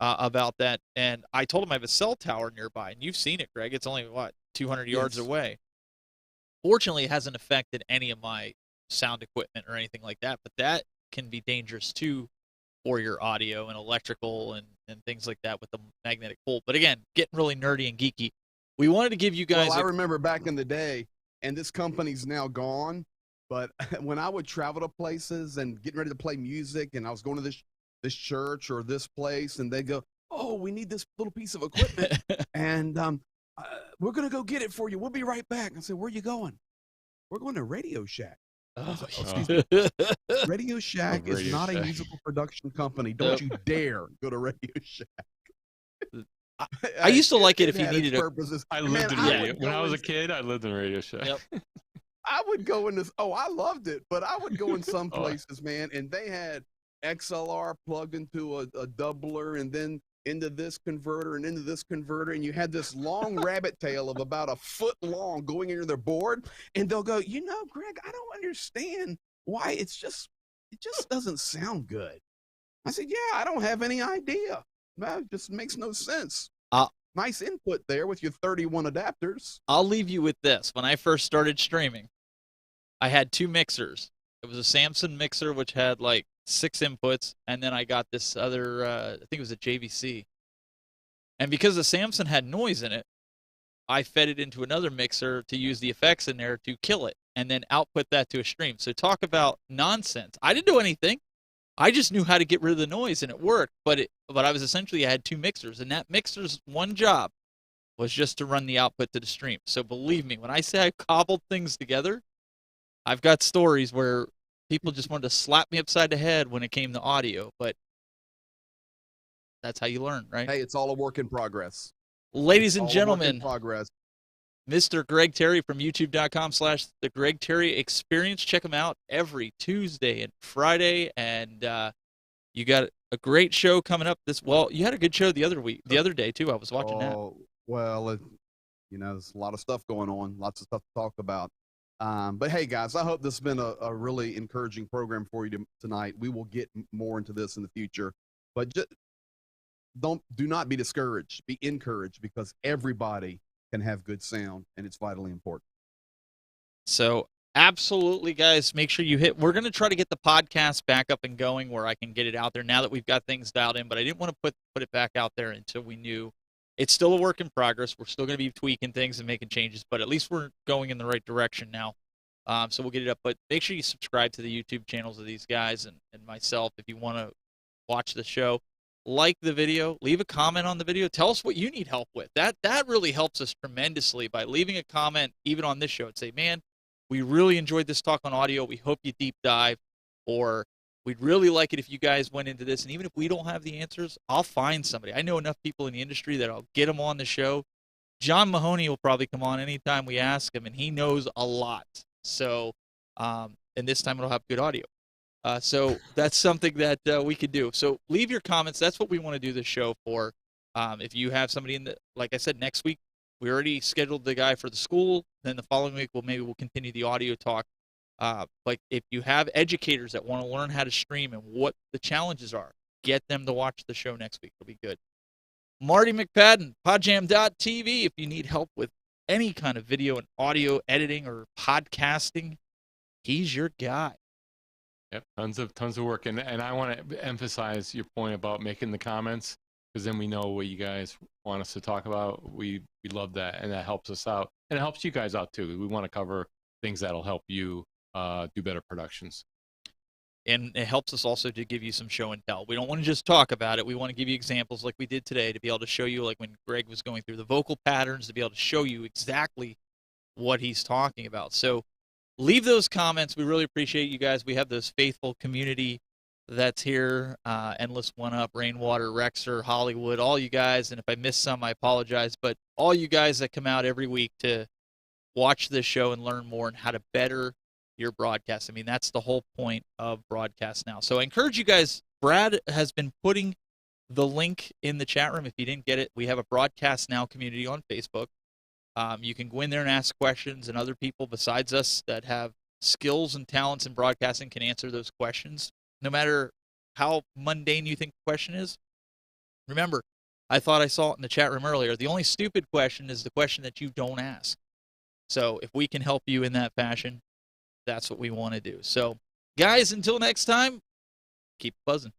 about that, and I told him I have a cell tower nearby, and you've seen it, Greg. It's only, 200 yards away. Fortunately, it hasn't affected any of my sound equipment or anything like that, but that can be dangerous too for your audio and electrical and things like that with the magnetic pole. But again, getting really nerdy and geeky. We wanted to give you guys... Well, I remember back in the day, and this company's now gone, but when I would travel to places and getting ready to play music, and I was going to this church or this place, and they go, oh, we need this little piece of equipment, and we're going to go get it for you. We'll be right back. I said, where are you going? We're going to Radio Shack. Excuse me. Radio Shack is not a musical production company. Don't you dare go to Radio Shack. I used to like it if you needed purposes. I lived in radio. When I was a kid, I lived in Radio Shack. Yep. I would go in this. Oh, I loved it, but I would go in some places, man, and they had XLR plugged into a doubler, and then into this converter and into this converter, and you had this long rabbit tail of about a foot long going into their board, and they'll go, Greg, I don't understand why it just doesn't sound good. I said, yeah, I don't have any idea. It just makes no sense. Nice input there with your 31 adapters. I'll leave you with this. When I first started streaming, I had 2 mixers. It was a Samson mixer, which had like 6 inputs, and then I got this other, I think it was a JVC. And because the Samson had noise in it, I fed it into another mixer to use the effects in there to kill it, and then output that to a stream. So talk about nonsense. I didn't do anything. I just knew how to get rid of the noise, and it worked. But I had 2 mixers, and that mixer's one job was just to run the output to the stream. So believe me, when I say I cobbled things together, I've got stories where people just wanted to slap me upside the head when it came to audio, but that's how you learn, right? Hey, it's all a work in progress. Ladies and gentlemen, progress. Mr. Greg Terry from youtube.com/The Greg Terry Experience. Check him out every Tuesday and Friday. And you got a great show coming up you had a good show the other day too. I was watching that. Well, there's a lot of stuff going on, lots of stuff to talk about. But hey, guys, I hope this has been a really encouraging program for you tonight. We will get more into this in the future, but do not be discouraged. Be encouraged, because everybody can have good sound, and it's vitally important. So absolutely, guys, make sure you we're going to try to get the podcast back up and going where I can get it out there now that we've got things dialed in, but I didn't want to put it back out there until we knew. It's still a work in progress. We're still going to be tweaking things and making changes, but at least we're going in the right direction now. So we'll get it up, but make sure you subscribe to the YouTube channels of these guys and myself if you want to watch the show. Like the video, leave a comment on the video. Tell us what you need help with. That really helps us tremendously by leaving a comment even on this show and say, man, we really enjoyed this talk on audio. We hope you deep dive, or we'd really like it if you guys went into this. And even if we don't have the answers, I'll find somebody. I know enough people in the industry that I'll get them on the show. John Mahoney will probably come on anytime we ask him, and he knows a lot. So, and this time it'll have good audio. So that's something that we could do. So leave your comments. That's what we want to do this show for. If you have somebody like I said, next week, we already scheduled the guy for the school. Then the following week, we'll continue the audio talk. Like if you have educators that want to learn how to stream and what the challenges are, get them to watch the show next week. It'll be good. Marty McPadden, podjam.tv. If you need help with any kind of video and audio editing or podcasting, he's your guy. Yep, tons of work, and I want to emphasize your point about making the comments, because then we know what you guys want us to talk about. We love that, and that helps us out, and it helps you guys out too. We want to cover things that'll help you do better productions. And it helps us also to give you some show and tell. We don't want to just talk about it. We want to give you examples like we did today to be able to show you, like when Greg was going through the vocal patterns, to be able to show you exactly what he's talking about. So leave those comments. We really appreciate you guys. We have this faithful community that's here. Endless One Up, Rainwater, Rexer, Hollywood, all you guys. And if I missed some, I apologize. But all you guys that come out every week to watch this show and learn more and how to better your broadcast. I mean, that's the whole point of Broadcast Now. So I encourage you guys. Brad has been putting the link in the chat room. If you didn't get it, we have a Broadcast Now community on Facebook. You can go in there and ask questions, and other people besides us that have skills and talents in broadcasting can answer those questions, no matter how mundane you think the question is. Remember, I thought I saw it in the chat room earlier. The only stupid question is the question that you don't ask. So if we can help you in that fashion, that's what we want to do. So, guys, until next time, keep buzzing.